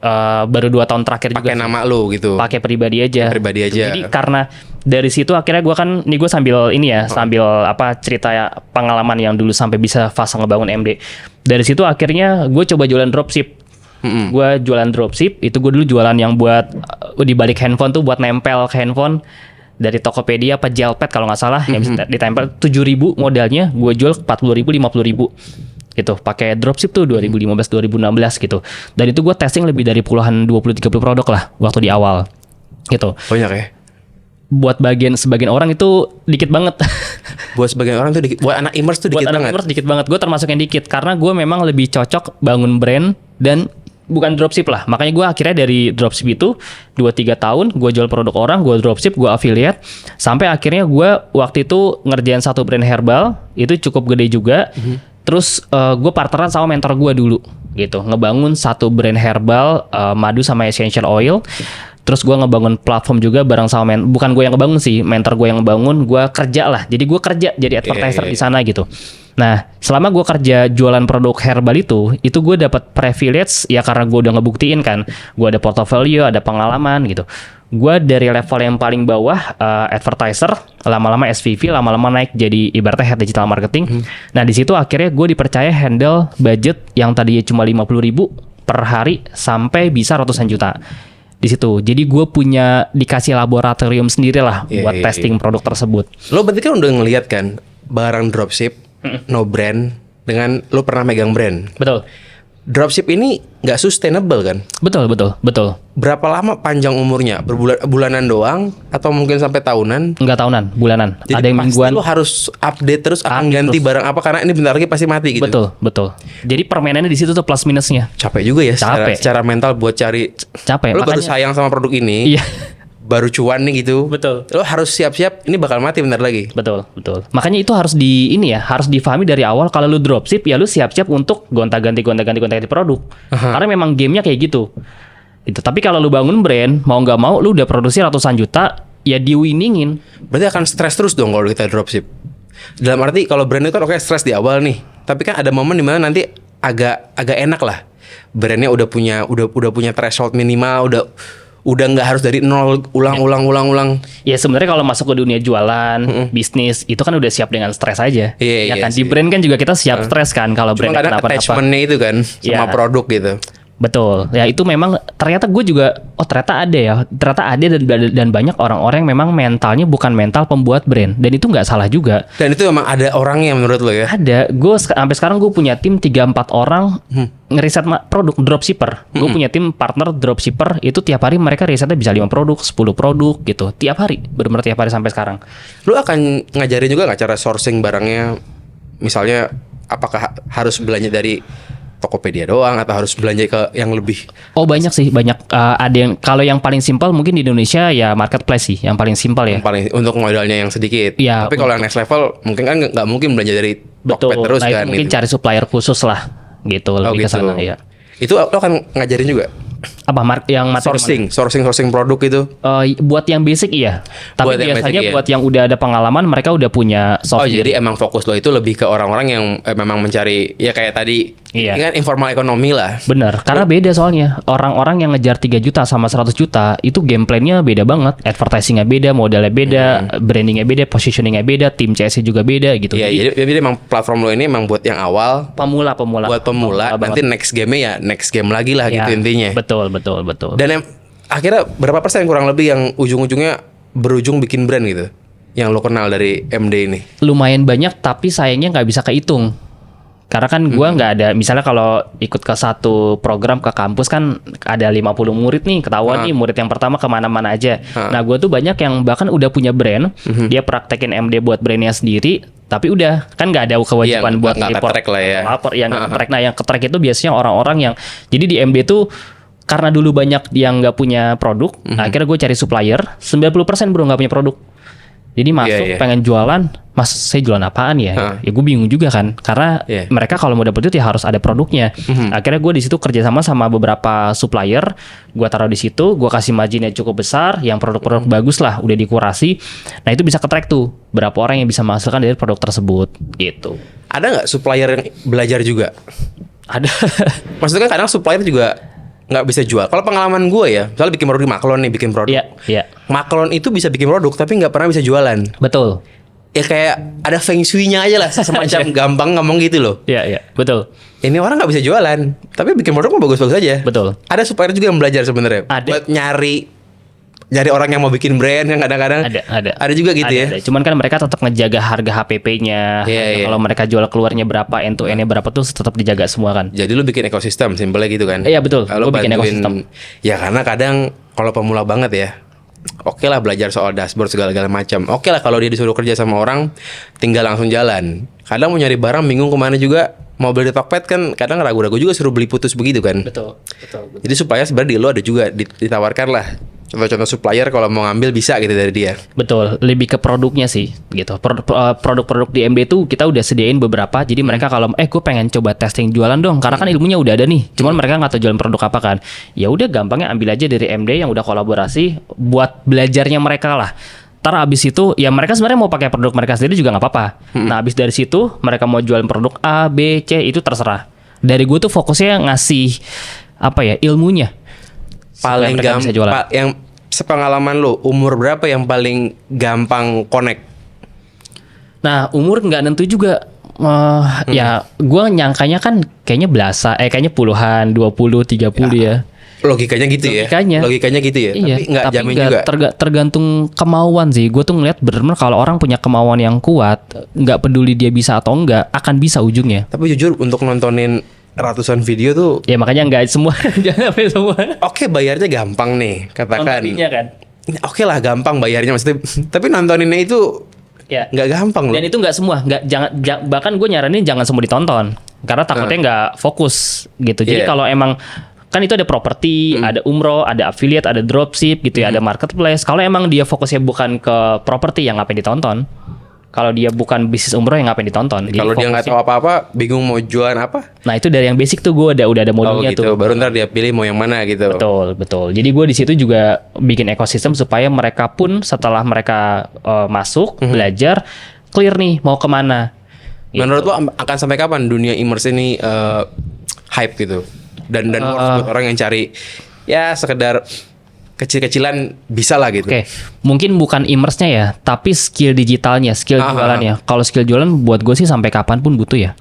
[SPEAKER 2] Baru 2 tahun terakhir juga.
[SPEAKER 1] Pakai nama lo gitu.
[SPEAKER 2] Pakai pribadi aja.
[SPEAKER 1] Jadi
[SPEAKER 2] karena dari situ akhirnya gue kan, nih gue sambil ini ya, sambil cerita ya, pengalaman yang dulu sampai bisa fase ngebangun MD. Dari situ akhirnya gue coba jualan dropship. Gue jualan dropship, itu gue dulu jualan yang buat di balik handphone tuh, buat nempel ke handphone dari Tokopedia apa Jalpad kalau nggak salah, yang bisa ditempel 7.000 modalnya, gue jual 40.000 50.000 gitu, pakai dropship tuh 2015 2016 gitu. Dan itu gue testing lebih dari puluhan 20-30 produk lah waktu di awal gitu.
[SPEAKER 1] Banyak ya.
[SPEAKER 2] Buat sebagian orang itu dikit banget.
[SPEAKER 1] Buat sebagian orang tuh dikit. Buat anak e-commerce tuh dikit banget. Buat anak e-commerce
[SPEAKER 2] dikit banget. Gue termasuk yang dikit karena gue memang lebih cocok bangun brand dan bukan dropship lah. Makanya gue akhirnya dari dropship itu 2-3 tahun gue jual produk orang, gue dropship, gue affiliate, sampai akhirnya gue waktu itu ngerjain satu brand herbal itu cukup gede juga. Terus gue partneran sama mentor gue dulu gitu, ngebangun satu brand herbal madu sama essential oil. Terus gue ngebangun platform juga bareng sama bukan gue yang ngebangun sih, mentor gue yang ngebangun, gue kerja lah. Jadi gue kerja jadi advertiser di sana gitu. Nah, selama gue kerja jualan produk herbal itu gue dapat privilege ya, karena gue udah ngebuktiin kan, gue ada portofolio, ada pengalaman gitu. Gue dari level yang paling bawah advertiser, lama-lama SVP, lama-lama naik jadi ibaratnya head digital marketing. Nah di situ akhirnya gue dipercaya handle budget yang tadinya cuma 50.000 per hari sampai bisa ratusan juta di situ. Jadi gue dikasih laboratorium sendiri lah buat testing produk tersebut.
[SPEAKER 1] Lo berarti kan udah ngeliat kan barang dropship, no brand, dengan lo pernah megang brand.
[SPEAKER 2] Betul.
[SPEAKER 1] Dropship ini nggak sustainable kan?
[SPEAKER 2] Betul.
[SPEAKER 1] Berapa lama panjang umurnya? Bulanan doang atau mungkin sampai tahunan?
[SPEAKER 2] Enggak tahunan, bulanan.
[SPEAKER 1] Jadi
[SPEAKER 2] ada yang
[SPEAKER 1] pasti
[SPEAKER 2] mingguan.
[SPEAKER 1] lo harus update terus akan ganti barang apa, karena ini bentar lagi pasti mati gitu.
[SPEAKER 2] Betul. Jadi permainannya di situ tuh plus minusnya.
[SPEAKER 1] Capek juga ya secara mental buat cari.
[SPEAKER 2] Capek.
[SPEAKER 1] Lo baru sayang sama produk ini.
[SPEAKER 2] Iya.
[SPEAKER 1] Baru cuan nih gitu.
[SPEAKER 2] Betul.
[SPEAKER 1] Lo harus siap-siap ini bakal mati bentar lagi.
[SPEAKER 2] Betul. Makanya itu harus harus difahami dari awal. Kalau lu dropship ya lu siap-siap untuk gonta-ganti produk. Karena memang gamenya kayak gitu. Itu. Tapi kalau lu bangun brand, mau nggak mau lu udah produksi ratusan juta, ya di-winningin.
[SPEAKER 1] Berarti akan stres terus dong kalau kita dropship. Dalam arti kalau brand itu kan oke stres di awal nih. Tapi kan ada momen dimana nanti agak enak lah. Brandnya udah punya threshold minimal, udah nggak harus dari nol ulang.
[SPEAKER 2] Ya sebenarnya kalau masuk ke dunia jualan, bisnis itu kan udah siap dengan stres aja.
[SPEAKER 1] Iya
[SPEAKER 2] kan
[SPEAKER 1] sih.
[SPEAKER 2] Di brand kan juga kita siap stres kan kalau brand
[SPEAKER 1] kenapa-napa. Cuma kadang attachment-nya itu kan sama produk gitu.
[SPEAKER 2] Betul. Ya itu memang ternyata gue juga ternyata ada ya. Ternyata ada dan banyak orang-orang yang memang mentalnya bukan mental pembuat brand dan itu nggak salah juga.
[SPEAKER 1] Dan itu memang ada orangnya menurut lo ya?
[SPEAKER 2] Ada. Gue sampai sekarang gue punya tim 3-4 orang ngeriset produk dropshipper. Gue punya tim partner dropshipper itu tiap hari mereka risetnya bisa 5 produk, 10 produk gitu. Tiap hari. Benar-benar tiap hari sampai sekarang.
[SPEAKER 1] Lu akan ngajarin juga nggak cara sourcing barangnya? Misalnya apakah harus belanja dari Tokopedia doang atau harus belanja ke yang lebih?
[SPEAKER 2] Oh banyak sih, banyak. Ada yang kalau yang paling simpel mungkin di Indonesia ya marketplace sih, yang paling simpel ya.
[SPEAKER 1] Yang paling untuk modalnya yang sedikit.
[SPEAKER 2] Iya,
[SPEAKER 1] Tapi kalau yang next level mungkin kan nggak mungkin belanja dari
[SPEAKER 2] Betul.
[SPEAKER 1] Tokped terus
[SPEAKER 2] Nah, itu
[SPEAKER 1] kan.
[SPEAKER 2] mungkin
[SPEAKER 1] gitu.
[SPEAKER 2] cari supplier khusus lah, gitu lebih ke sana ya.
[SPEAKER 1] Itu lo akan ngajarin juga
[SPEAKER 2] Apa yang materi
[SPEAKER 1] sourcing produk itu.
[SPEAKER 2] buat yang basic iya. Tapi
[SPEAKER 1] Buat yang
[SPEAKER 2] biasanya
[SPEAKER 1] basic, iya.
[SPEAKER 2] buat yang udah ada pengalaman mereka udah punya
[SPEAKER 1] Oh
[SPEAKER 2] soft
[SPEAKER 1] jadi emang fokus lo itu lebih ke orang-orang yang memang mencari ya kayak tadi
[SPEAKER 2] Iya.
[SPEAKER 1] ini kan informal ekonomi lah.
[SPEAKER 2] Bener, karena beda soalnya. Orang-orang yang ngejar 3 juta sama 100 juta itu game plan-nya beda banget. Advertising-nya beda, modalnya beda, branding-nya beda, positioning-nya beda, tim CS-nya juga beda gitu.
[SPEAKER 1] Iya jadi emang platform lo ini emang buat yang awal,
[SPEAKER 2] pemula.
[SPEAKER 1] buat pemula. Nanti next game-nya ya next game lagi lah gitu intinya.
[SPEAKER 2] Betul.
[SPEAKER 1] Dan akhirnya berapa persen kurang lebih yang ujung-ujungnya berujung bikin brand gitu? Yang lo kenal dari MD ini?
[SPEAKER 2] Lumayan banyak tapi sayangnya nggak bisa kehitung. Karena kan gua nggak ada, misalnya kalau ikut ke satu program ke kampus kan ada 50 murid nih, ketahuan nih murid yang pertama kemana-mana aja. Nah gua tuh banyak yang bahkan udah punya brand, dia praktekin MD buat brandnya sendiri, tapi udah kan nggak ada kewajiban buat
[SPEAKER 1] nggak
[SPEAKER 2] report.
[SPEAKER 1] ketrack lah ya.
[SPEAKER 2] Lapor, yang ketrack. Nah yang ketrack itu biasanya orang-orang yang, jadi di MD tuh karena dulu banyak yang nggak punya produk, akhirnya gue cari supplier, 90% bro nggak punya produk. Jadi masuk pengen jualan, mas saya jualan apaan ya? Ya gue bingung juga kan, karena mereka kalau mau dapet duit ya harus ada produknya. Akhirnya gue di situ kerjasama sama beberapa supplier, gue taruh di situ, gue kasih marginnya cukup besar, yang produk-produk bagus lah, udah dikurasi. Nah itu bisa ke-track tuh, berapa orang yang bisa menghasilkan dari produk tersebut, gitu.
[SPEAKER 1] Ada nggak supplier yang belajar juga?
[SPEAKER 2] Ada.
[SPEAKER 1] Maksudnya kan kadang supplier juga nggak bisa jual. Kalau pengalaman gue ya, misalnya bikin produk di Maklon nih, bikin produk.
[SPEAKER 2] Iya.
[SPEAKER 1] Maklon itu bisa bikin produk tapi nggak pernah bisa jualan.
[SPEAKER 2] Betul.
[SPEAKER 1] Ya kayak ada feng shui-nya aja lah, semacam gampang ngomong gitu loh.
[SPEAKER 2] Iya, betul.
[SPEAKER 1] Ini orang nggak bisa jualan, tapi bikin produk mah bagus-bagus aja.
[SPEAKER 2] Betul.
[SPEAKER 1] Ada supplier juga yang belajar sebenarnya.
[SPEAKER 2] Ada.
[SPEAKER 1] Buat nyari orang yang mau bikin brand yang kadang-kadang ada juga gitu ya.
[SPEAKER 2] Ada. Cuman kan mereka tetap ngejaga harga HPP-nya.
[SPEAKER 1] Iya.
[SPEAKER 2] Kalau mereka jual keluarnya berapa, end to end-nya berapa tuh tetap dijaga semua kan.
[SPEAKER 1] Jadi lu bikin ekosistem, simpelnya gitu kan?
[SPEAKER 2] Iya betul.
[SPEAKER 1] Lu
[SPEAKER 2] Gue bikin ekosistem.
[SPEAKER 1] Ya karena kadang kalau pemula banget ya, oke lah belajar soal dashboard segala-gala macam. Oke lah kalau dia disuruh kerja sama orang, tinggal langsung jalan. Kadang mau nyari barang bingung kemana juga. Mau beli di Tokped kan kadang ragu-ragu juga suruh beli putus begitu kan.
[SPEAKER 2] Betul.
[SPEAKER 1] Jadi supplier sebenarnya di lo ada juga ditawarkan lah contoh-contoh supplier kalau mau ngambil bisa gitu dari dia.
[SPEAKER 2] Betul, lebih ke produknya sih gitu. Produk-produk di MD tuh kita udah sediain beberapa. Jadi mereka kalau gue pengen coba testing jualan dong, karena kan ilmunya udah ada nih. Cuman mereka nggak tahu jualan produk apa kan. Ya udah gampangnya ambil aja dari MD yang udah kolaborasi buat belajarnya mereka lah. Ntar abis itu ya mereka sebenarnya mau pakai produk mereka sendiri juga nggak apa-apa. Nah abis dari situ mereka mau jualan produk A, B, C itu terserah. Dari gue tuh fokusnya ngasih apa ya ilmunya.
[SPEAKER 1] Paling gampang yang sepengalaman lo umur berapa yang paling gampang connect?
[SPEAKER 2] Nah umur nggak nentu juga. Ya gue nyangkanya kan kayaknya kayaknya puluhan 20, 30 ya.
[SPEAKER 1] Logikanya gitu Logikanya gitu ya.
[SPEAKER 2] Iya,
[SPEAKER 1] Tapi nggak jamin juga.
[SPEAKER 2] Tergantung kemauan sih. Gue tuh ngeliat bener-bener kalau orang punya kemauan yang kuat, nggak peduli dia bisa atau enggak, akan bisa ujungnya.
[SPEAKER 1] Tapi jujur untuk nontonin ratusan video tuh,
[SPEAKER 2] ya makanya nggak semua, jangan sampai semua.
[SPEAKER 1] Oke, bayarnya gampang nih, katakan.
[SPEAKER 2] Kan?
[SPEAKER 1] Oke lah gampang bayarnya maksudnya. Tapi nontoninnya itu
[SPEAKER 2] ya
[SPEAKER 1] nggak gampang loh.
[SPEAKER 2] Dan itu nggak semua, bahkan gue nyaranin jangan semua ditonton, karena takutnya nggak fokus gitu. Jadi kalau emang kan itu ada properti, ada umroh, ada affiliate, ada dropship gitu ya, ada marketplace. Kalau emang dia fokusnya bukan ke properti, yang ngapain ditonton? Kalau dia bukan bisnis umroh, yang ngapain ditonton?
[SPEAKER 1] Kalau dia nggak tahu apa-apa, bingung mau jualan apa?
[SPEAKER 2] Nah itu dari yang basic tuh gue udah ada modulnya
[SPEAKER 1] gitu.
[SPEAKER 2] tuh.
[SPEAKER 1] Baru ntar dia pilih mau yang mana gitu.
[SPEAKER 2] Betul. Jadi gue di situ juga bikin ekosistem supaya mereka pun setelah mereka masuk belajar clear nih mau kemana.
[SPEAKER 1] Menurut lo akan sampai kapan dunia e-commerce ini hype gitu? Dan buat orang yang cari ya sekedar kecil-kecilan bisa lah gitu.
[SPEAKER 2] Oke. Mungkin bukan e-commerce-nya ya, tapi skill digitalnya, skill jualannya. Kalau skill jualan buat gue sih sampai kapanpun butuh ya.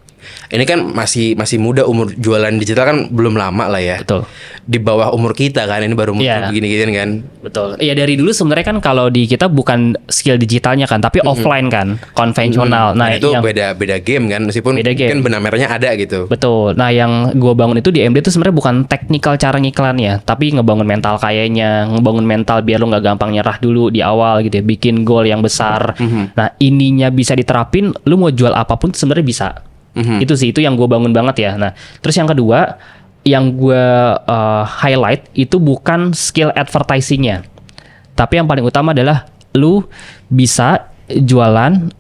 [SPEAKER 1] Ini kan masih muda, umur jualan digital kan belum lama lah ya.
[SPEAKER 2] Betul.
[SPEAKER 1] Di bawah umur kita kan, ini baru umur
[SPEAKER 2] Iya.
[SPEAKER 1] begini-gini kan.
[SPEAKER 2] Betul. Ya dari dulu sebenarnya kan kalau di kita bukan skill digitalnya kan, tapi offline kan, konvensional. Nah,
[SPEAKER 1] itu
[SPEAKER 2] yang
[SPEAKER 1] beda game kan, meskipun
[SPEAKER 2] Beda game.
[SPEAKER 1] mungkin benang merahnya ada gitu.
[SPEAKER 2] betul. Nah, yang gue bangun itu di MD itu sebenarnya bukan teknikal cara ngiklannya, tapi ngebangun mental kayaknya, ngebangun mental biar lu nggak gampang nyerah dulu di awal gitu ya, bikin goal yang besar. Nah, ininya bisa diterapin, lu mau jual apapun sebenarnya bisa. Itu sih, itu yang gue bangun banget ya. Nah, terus yang kedua, yang gue highlight itu bukan skill advertisingnya, tapi yang paling utama adalah lu bisa jualan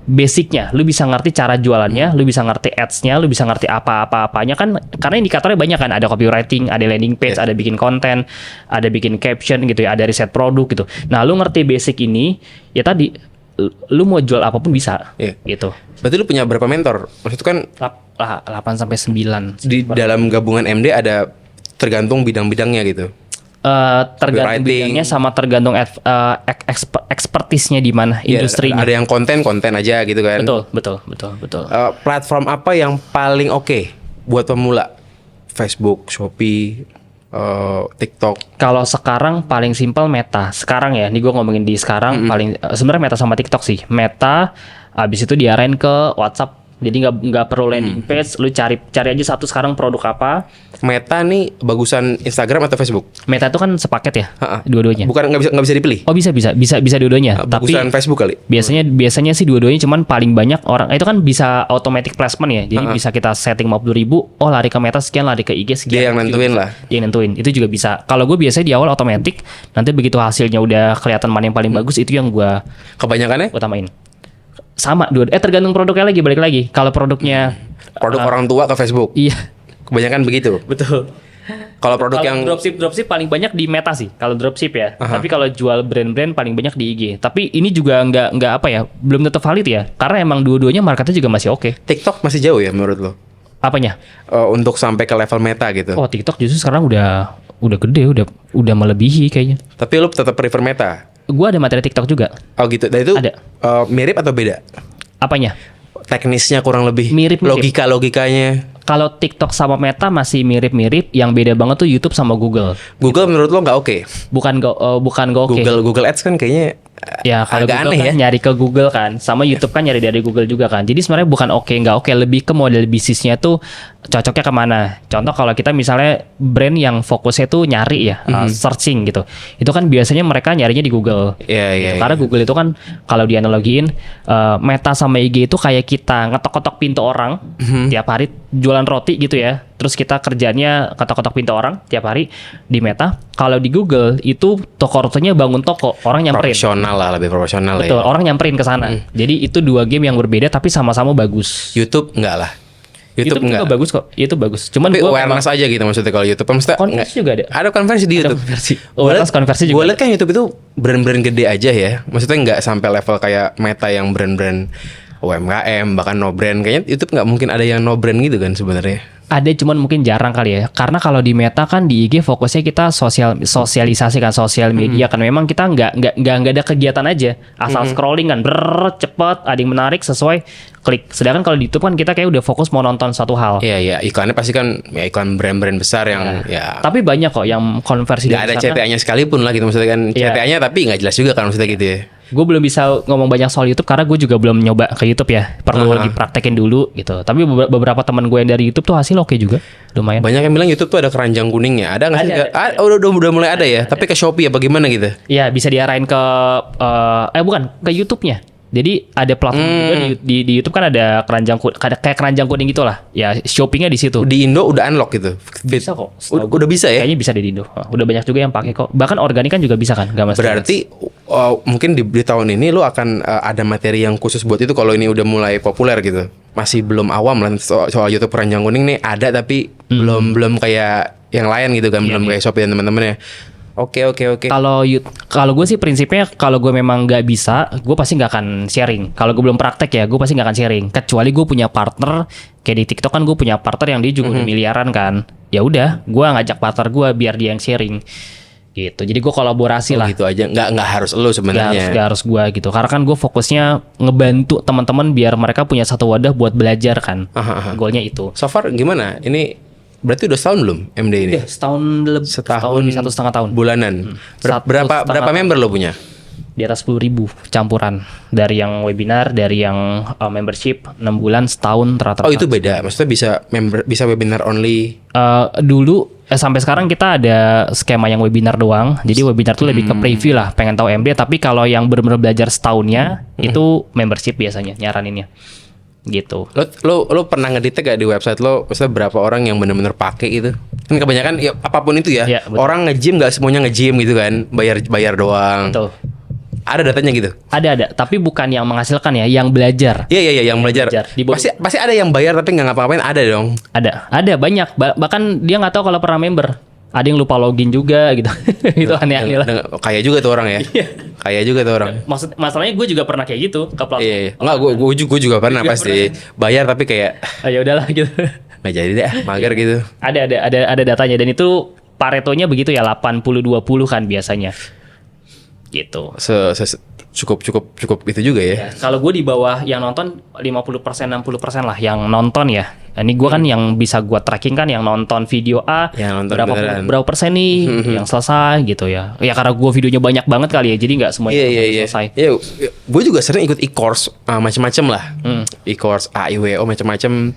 [SPEAKER 2] basicnya, lu bisa ngerti cara jualannya, lu bisa ngerti ads-nya, lu bisa ngerti apa-apanya kan, karena indikatornya banyak kan, ada copywriting, ada landing page, ada bikin konten, ada bikin caption gitu ya, ada riset produk gitu. Nah, lu ngerti basic ini, ya tadi lu mau jual apapun bisa,
[SPEAKER 1] Iya.
[SPEAKER 2] gitu.
[SPEAKER 1] Berarti lu punya berapa mentor? Maksud kan
[SPEAKER 2] 8 sampai 9.
[SPEAKER 1] di dalam gabungan MD ada tergantung bidang-bidangnya gitu.
[SPEAKER 2] Tergantung
[SPEAKER 1] Copywriting.
[SPEAKER 2] bidangnya sama tergantung expertise-nya di mana,
[SPEAKER 1] Iya,
[SPEAKER 2] industrinya.
[SPEAKER 1] ada yang konten aja gitu kan.
[SPEAKER 2] Betul.
[SPEAKER 1] Platform apa yang paling oke buat pemula? Facebook, Shopee, TikTok.
[SPEAKER 2] Kalau sekarang paling simpel Meta. Sekarang ya, ini gue ngomongin di sekarang paling sebenarnya Meta sama TikTok sih. Meta, habis itu diarahin ke WhatsApp. Jadi nggak perlu landing page, lu cari aja satu sekarang produk apa.
[SPEAKER 1] Meta nih bagusan Instagram atau Facebook?
[SPEAKER 2] Meta itu kan sepaket ya,
[SPEAKER 1] Ha-ha.
[SPEAKER 2] dua-duanya.
[SPEAKER 1] Bukan nggak bisa dipilih.
[SPEAKER 2] Oh bisa dua-duanya. Tapi
[SPEAKER 1] Bagusan Facebook kali.
[SPEAKER 2] biasanya sih dua-duanya, cuman paling banyak orang itu kan bisa automatic placement ya. Jadi bisa kita setting 50.000, oh lari ke Meta sekian, lari ke IG sekian.
[SPEAKER 1] Dia yang nentuin lah.
[SPEAKER 2] Dia yang nentuin. Itu juga bisa. Kalau gue biasanya di awal automatic, nanti begitu hasilnya udah kelihatan mana yang paling bagus, itu yang gue
[SPEAKER 1] Kebanyakannya
[SPEAKER 2] utamain. Sama tergantung produknya lagi, balik lagi. Kalau produknya
[SPEAKER 1] produk orang tua ke Facebook.
[SPEAKER 2] iya,
[SPEAKER 1] Kebanyakan begitu.
[SPEAKER 2] betul.
[SPEAKER 1] Kalau produk
[SPEAKER 2] Kalau
[SPEAKER 1] yang
[SPEAKER 2] dropship paling banyak di Meta sih. Kalau dropship ya. Tapi kalau jual brand-brand paling banyak di IG. Tapi ini juga nggak apa ya, belum tentu valid ya. Karena emang dua-duanya marketnya juga masih oke.
[SPEAKER 1] TikTok masih jauh ya menurut lo?
[SPEAKER 2] Apanya?
[SPEAKER 1] Untuk sampai ke level Meta gitu.
[SPEAKER 2] Oh, TikTok justru sekarang udah gede, udah melebihi kayaknya.
[SPEAKER 1] Tapi lo tetap prefer Meta.
[SPEAKER 2] Gua ada materi TikTok juga.
[SPEAKER 1] Oh gitu. Dan itu
[SPEAKER 2] Ada.
[SPEAKER 1] Mirip atau beda?
[SPEAKER 2] Apanya?
[SPEAKER 1] Teknisnya kurang lebih.
[SPEAKER 2] Mirip-mirip.
[SPEAKER 1] Logikanya.
[SPEAKER 2] Kalau TikTok sama Meta masih mirip-mirip, yang beda banget tuh YouTube sama Google.
[SPEAKER 1] Google menurut lo nggak oke?
[SPEAKER 2] Bukan gak oke.
[SPEAKER 1] Google Ads kan kayaknya
[SPEAKER 2] Ya kalau
[SPEAKER 1] agak
[SPEAKER 2] Google
[SPEAKER 1] aneh
[SPEAKER 2] kan
[SPEAKER 1] ya.
[SPEAKER 2] nyari ke Google kan, sama YouTube kan nyari dari Google juga kan. Jadi sebenarnya bukan oke nggak oke, lebih ke model bisnisnya tuh cocoknya kemana. Contoh kalau kita misalnya brand yang fokusnya tuh nyari ya, searching gitu, itu kan biasanya mereka nyarinya di Google.
[SPEAKER 1] Iya.
[SPEAKER 2] Karena Google itu kan kalau dianalogiin Meta sama IG itu kayak kita ngetok-ketok pintu orang tiap hari jualan roti gitu ya. Terus kita kerjanya ketok-ketok pintu orang tiap hari di Meta. Kalau di Google itu toko rotinya bangun toko, orang nyamperin.
[SPEAKER 1] Profesional lah, lebih profesional
[SPEAKER 2] Betul,
[SPEAKER 1] ya.
[SPEAKER 2] orang nyamperin ke sana. Jadi itu dua game yang berbeda tapi sama-sama bagus.
[SPEAKER 1] YouTube enggak lah.
[SPEAKER 2] YouTube
[SPEAKER 1] enggak.
[SPEAKER 2] juga bagus kok. YouTube bagus. Cuman
[SPEAKER 1] Tapi
[SPEAKER 2] gua
[SPEAKER 1] awareness aja gitu maksudnya kalau YouTube. Maksudnya
[SPEAKER 2] Converse juga ada.
[SPEAKER 1] Ada konversi di YouTube.
[SPEAKER 2] konversi. Awareness konversi juga
[SPEAKER 1] Gue liat kan YouTube itu brand-brand gede aja ya. Maksudnya nggak sampai level kayak Meta yang brand-brand UMKM bahkan no brand. Kayaknya YouTube nggak mungkin ada yang no brand gitu kan sebenarnya.
[SPEAKER 2] ada, cuman mungkin jarang kali ya. Karena kalau di Meta kan di IG fokusnya kita sosialisasi kan, sosial media kan. Memang kita nggak ada kegiatan aja, asal scrolling kan, cepet, ada yang menarik sesuai klik. Sedangkan kalau di YouTube kan kita kayak udah fokus mau nonton satu hal.
[SPEAKER 1] Iya, iklannya pasti kan ya iklan brand-brand besar yang ya
[SPEAKER 2] Tapi banyak kok yang konversi
[SPEAKER 1] nggak ada
[SPEAKER 2] dari sana.
[SPEAKER 1] CTA-nya sekalipun lah gitu maksudnya kan.
[SPEAKER 2] Iya.
[SPEAKER 1] CTA-nya tapi nggak jelas juga kan maksudnya gitu ya.
[SPEAKER 2] Gue belum bisa ngomong banyak soal YouTube karena gue juga belum nyoba ke YouTube ya. Perlu dipraktekin dulu gitu. Tapi beberapa teman gue yang dari YouTube tuh hasil oke juga, lumayan.
[SPEAKER 1] Banyak yang bilang YouTube tuh ada keranjang kuningnya. Ada nggak sih?
[SPEAKER 2] Ada.
[SPEAKER 1] Udah mulai ada ya. Tapi ke Shopee ya bagaimana gitu?
[SPEAKER 2] Iya, bisa diarahin ke bukan ke YouTube-nya. Jadi ada platform juga di YouTube kan ada kayak keranjang kuning gitu lah. Ya shoppingnya di situ.
[SPEAKER 1] Di Indo udah unlock gitu.
[SPEAKER 2] Bisa kok.
[SPEAKER 1] Udah bisa ya?
[SPEAKER 2] Kayaknya bisa di Indo. Udah banyak juga yang pakai kok. Bahkan organik kan juga bisa kan, nggak masalah.
[SPEAKER 1] Berarti mungkin di tahun ini lo akan ada materi yang khusus buat itu kalau ini udah mulai populer gitu. Masih belum awam lah soal YouTube keranjang kuning nih ada tapi belum kayak yang lain gitu kan, belum kayak Shopee dan teman-temannya. Oke.
[SPEAKER 2] Kalau gue sih prinsipnya kalau gue memang nggak bisa, gue pasti nggak akan sharing. Kalau gue belum praktek ya, gue pasti nggak akan sharing. Kecuali gue punya partner, kayak di TikTok kan gue punya partner yang dia juga udah miliaran kan. Ya udah, gue ngajak partner gue biar dia yang sharing. gitu. Jadi gue kolaborasi lah.
[SPEAKER 1] Gitu aja, nggak harus lo sebenarnya.
[SPEAKER 2] Gak harus gue gitu. Karena kan gue fokusnya ngebantu teman-teman biar mereka punya satu wadah buat belajar kan. Goalnya itu.
[SPEAKER 1] So far gimana? Ini berarti udah setahun belum MD ini?
[SPEAKER 2] Udah setahun lebih. Setahun lebih 1,5 tahun.
[SPEAKER 1] Bulanan. Berapa member lo punya?
[SPEAKER 2] Di atas 10.000 campuran. Dari yang webinar, dari yang membership 6 bulan, setahun rata-rata.
[SPEAKER 1] Oh itu beda. Maksudnya bisa webinar only.
[SPEAKER 2] Dulu sampai sekarang kita ada skema yang webinar doang. Jadi webinar tuh lebih ke preview lah, pengen tahu MD. Tapi kalau yang benar-benar belajar setahunnya itu membership biasanya nyaraninnya. Gitu.
[SPEAKER 1] Lo pernah ngedetect gak di website lo, maksudnya berapa orang yang benar-benar pakai gitu? Kan kebanyakan ya apapun itu ya, orang nge-gym nggak semuanya nge-gym gitu kan, bayar doang.
[SPEAKER 2] Betul.
[SPEAKER 1] Ada datanya gitu?
[SPEAKER 2] Ada, tapi bukan yang menghasilkan ya, yang belajar.
[SPEAKER 1] Iya, yang belajar. Pasti ada yang bayar tapi nggak ngapa-ngapain, ada dong.
[SPEAKER 2] Ada banyak. Bahkan dia nggak tahu kalau pernah member. Ada yang lupa login juga gitu. Itu aneh-aneh lah.
[SPEAKER 1] Kaya juga tuh orang ya. Kaya juga tuh orang.
[SPEAKER 2] Masalahnya gue juga pernah kayak gitu ke platform.
[SPEAKER 1] Iya. Enggak, gue juga pernah pasti. Bayar tapi kayak
[SPEAKER 2] ya udahlah gitu.
[SPEAKER 1] Nggak jadi deh, mager gitu.
[SPEAKER 2] Ada datanya dan itu Paretonya begitu ya, 80-20 kan biasanya. Gitu.
[SPEAKER 1] Cukup itu juga ya.
[SPEAKER 2] Kalau gue di bawah yang nonton 50% 60% lah yang nonton ya. Ini gue kan yang bisa gue tracking kan yang nonton video A berapa persen nih yang selesai gitu ya. Ya karena gue videonya banyak banget kali ya, jadi nggak semuanya selesai.
[SPEAKER 1] Iya, gue juga sering ikut e-course macam-macam lah. E-course AIWO macam-macam.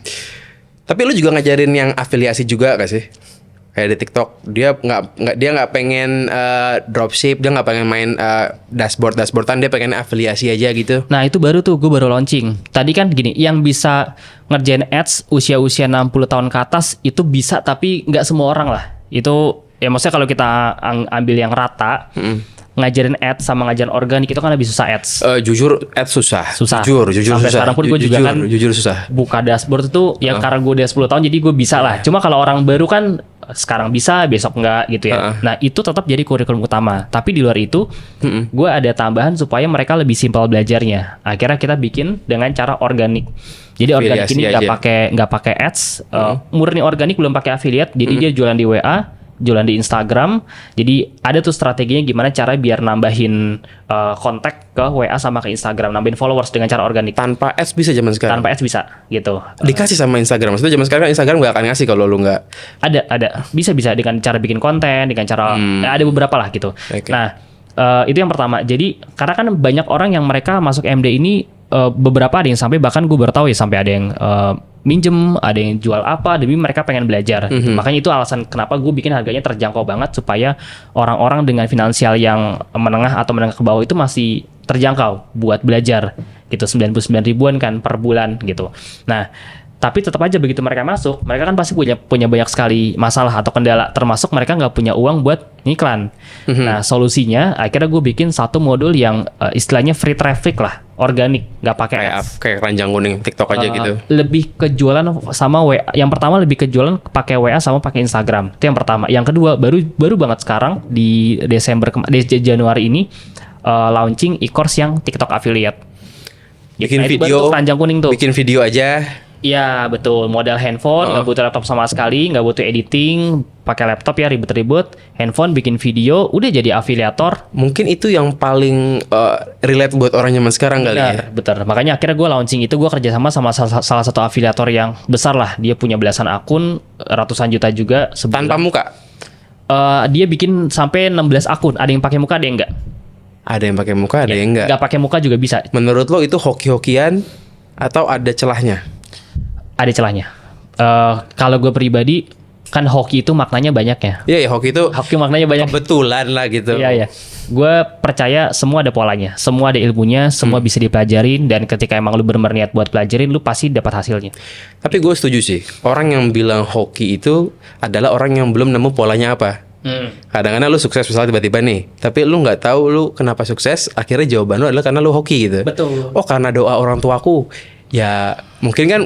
[SPEAKER 1] Tapi lu juga ngajarin yang afiliasi juga gak sih? Kayak di TikTok dia nggak pengen dropship, dia nggak pengen main dashboardan, dia pengen afiliasi aja gitu.
[SPEAKER 2] Nah itu baru tuh gue baru launching. Tadi kan gini, yang bisa ngerjain ads usia 60 tahun ke atas itu bisa, tapi nggak semua orang lah. Itu ya maksudnya kalau kita ambil yang rata, ngajarin ads sama ngajarin organik itu kan lebih susah ads.
[SPEAKER 1] Jujur ads susah. Jujur
[SPEAKER 2] sampai
[SPEAKER 1] susah.
[SPEAKER 2] Sekarang pun gue juga kan
[SPEAKER 1] jujur susah.
[SPEAKER 2] Buka dashboard itu ya karena gue udah 10 tahun jadi gue bisa lah. Cuma kalau orang baru kan sekarang bisa, besok enggak gitu ya. Nah itu tetap jadi kurikulum utama. Tapi di luar itu gue ada tambahan supaya mereka lebih simpel belajarnya. Akhirnya kita bikin dengan cara organik. Jadi organik ini nggak pakai ads, murni organik, belum pakai affiliate. Jadi dia jualan di WA, jualan di Instagram. Jadi ada tuh strateginya gimana cara biar nambahin kontak ke WA sama ke Instagram, nambahin followers dengan cara organik.
[SPEAKER 1] Tanpa ads bisa zaman sekarang?
[SPEAKER 2] Tanpa ads bisa gitu.
[SPEAKER 1] Dikasih sama Instagram. Maksudnya zaman sekarang Instagram gak akan ngasih kalau lu nggak.
[SPEAKER 2] Ada. Bisa dengan cara bikin konten, dengan cara ada beberapa lah gitu. Okay. Nah itu yang pertama. Jadi karena kan banyak orang yang mereka masuk MD ini beberapa ada yang sampai bahkan gue baru tahu ya sampai ada yang minjem, ada yang jual apa demi mereka pengen belajar. Makanya itu alasan kenapa gue bikin harganya terjangkau banget supaya orang-orang dengan finansial yang menengah atau menengah ke bawah itu masih terjangkau buat belajar gitu. 99 ribuan kan per bulan gitu. Nah tapi tetap aja begitu mereka masuk, mereka kan pasti punya banyak sekali masalah atau kendala, termasuk mereka nggak punya uang buat iklan. Nah solusinya akhirnya gue bikin satu modul yang istilahnya free traffic lah, organik, nggak pakai
[SPEAKER 1] kayak keranjang kuning TikTok aja gitu.
[SPEAKER 2] Lebih ke jualan sama WA. Yang pertama lebih ke jualan pakai WA sama pakai Instagram. Itu yang pertama. Yang kedua baru banget sekarang di Januari ini launching e-course yang TikTok affiliate.
[SPEAKER 1] Bikin video,
[SPEAKER 2] keranjang kuning tuh.
[SPEAKER 1] Bikin video aja.
[SPEAKER 2] Iya betul, modal handphone, nggak butuh laptop sama sekali, nggak butuh editing, pakai laptop ya ribet-ribet, handphone bikin video, udah jadi afiliator.
[SPEAKER 1] Mungkin itu yang paling relate buat orang zaman sekarang kali ya.
[SPEAKER 2] Betul, makanya akhirnya gue launching itu, gue kerjasama sama salah satu afiliator yang besar lah, dia punya belasan akun, ratusan juta juga.
[SPEAKER 1] Tanpa muka?
[SPEAKER 2] Dia bikin sampai 16 akun, ada yang pakai muka, ada yang enggak.
[SPEAKER 1] Ada yang pakai muka, ada yang enggak.
[SPEAKER 2] Nggak pakai muka juga bisa.
[SPEAKER 1] Menurut lo itu hoki-hokian atau ada celahnya?
[SPEAKER 2] Ada celahnya. Kalau gue pribadi kan hoki itu maknanya banyak ya.
[SPEAKER 1] Iya, hoki itu.
[SPEAKER 2] Hoki maknanya banyak.
[SPEAKER 1] Kebetulan lah gitu.
[SPEAKER 2] Iya. Gue percaya semua ada polanya, semua ada ilmunya, semua bisa dipelajarin dan ketika emang lu benar-benar niat buat pelajarin, lu pasti dapat hasilnya.
[SPEAKER 1] Tapi gue setuju sih. Orang yang bilang hoki itu adalah orang yang belum nemu polanya apa. Kadang-kadang lu sukses misalnya tiba-tiba nih, tapi lu nggak tahu lu kenapa sukses. Akhirnya jawaban lu adalah karena lu hoki gitu.
[SPEAKER 2] Betul.
[SPEAKER 1] Oh karena doa orang tuaku. Ya mungkin kan.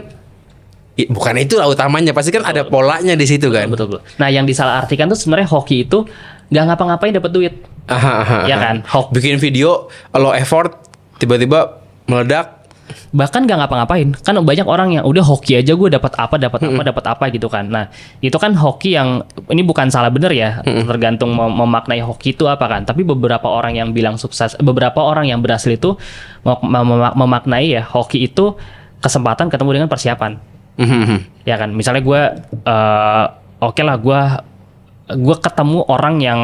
[SPEAKER 1] Bukan itu lah utamanya, pasti kan ada polanya di situ kan.
[SPEAKER 2] Betul. Nah, yang disalahartikan tuh sebenarnya hoki itu nggak ngapa-ngapain dapat duit. Ya kan?
[SPEAKER 1] Bikin video, lo effort, tiba-tiba meledak,
[SPEAKER 2] bahkan nggak ngapa-ngapain. Kan banyak orang yang udah hoki aja gue dapat apa gitu kan. Nah itu kan hoki yang ini bukan salah bener ya, tergantung memaknai hoki itu apa kan. Tapi beberapa orang yang bilang sukses, beberapa orang yang berhasil itu memaknai ya hoki itu kesempatan ketemu dengan persiapan. Ya kan, misalnya gue oke lah gue ketemu orang yang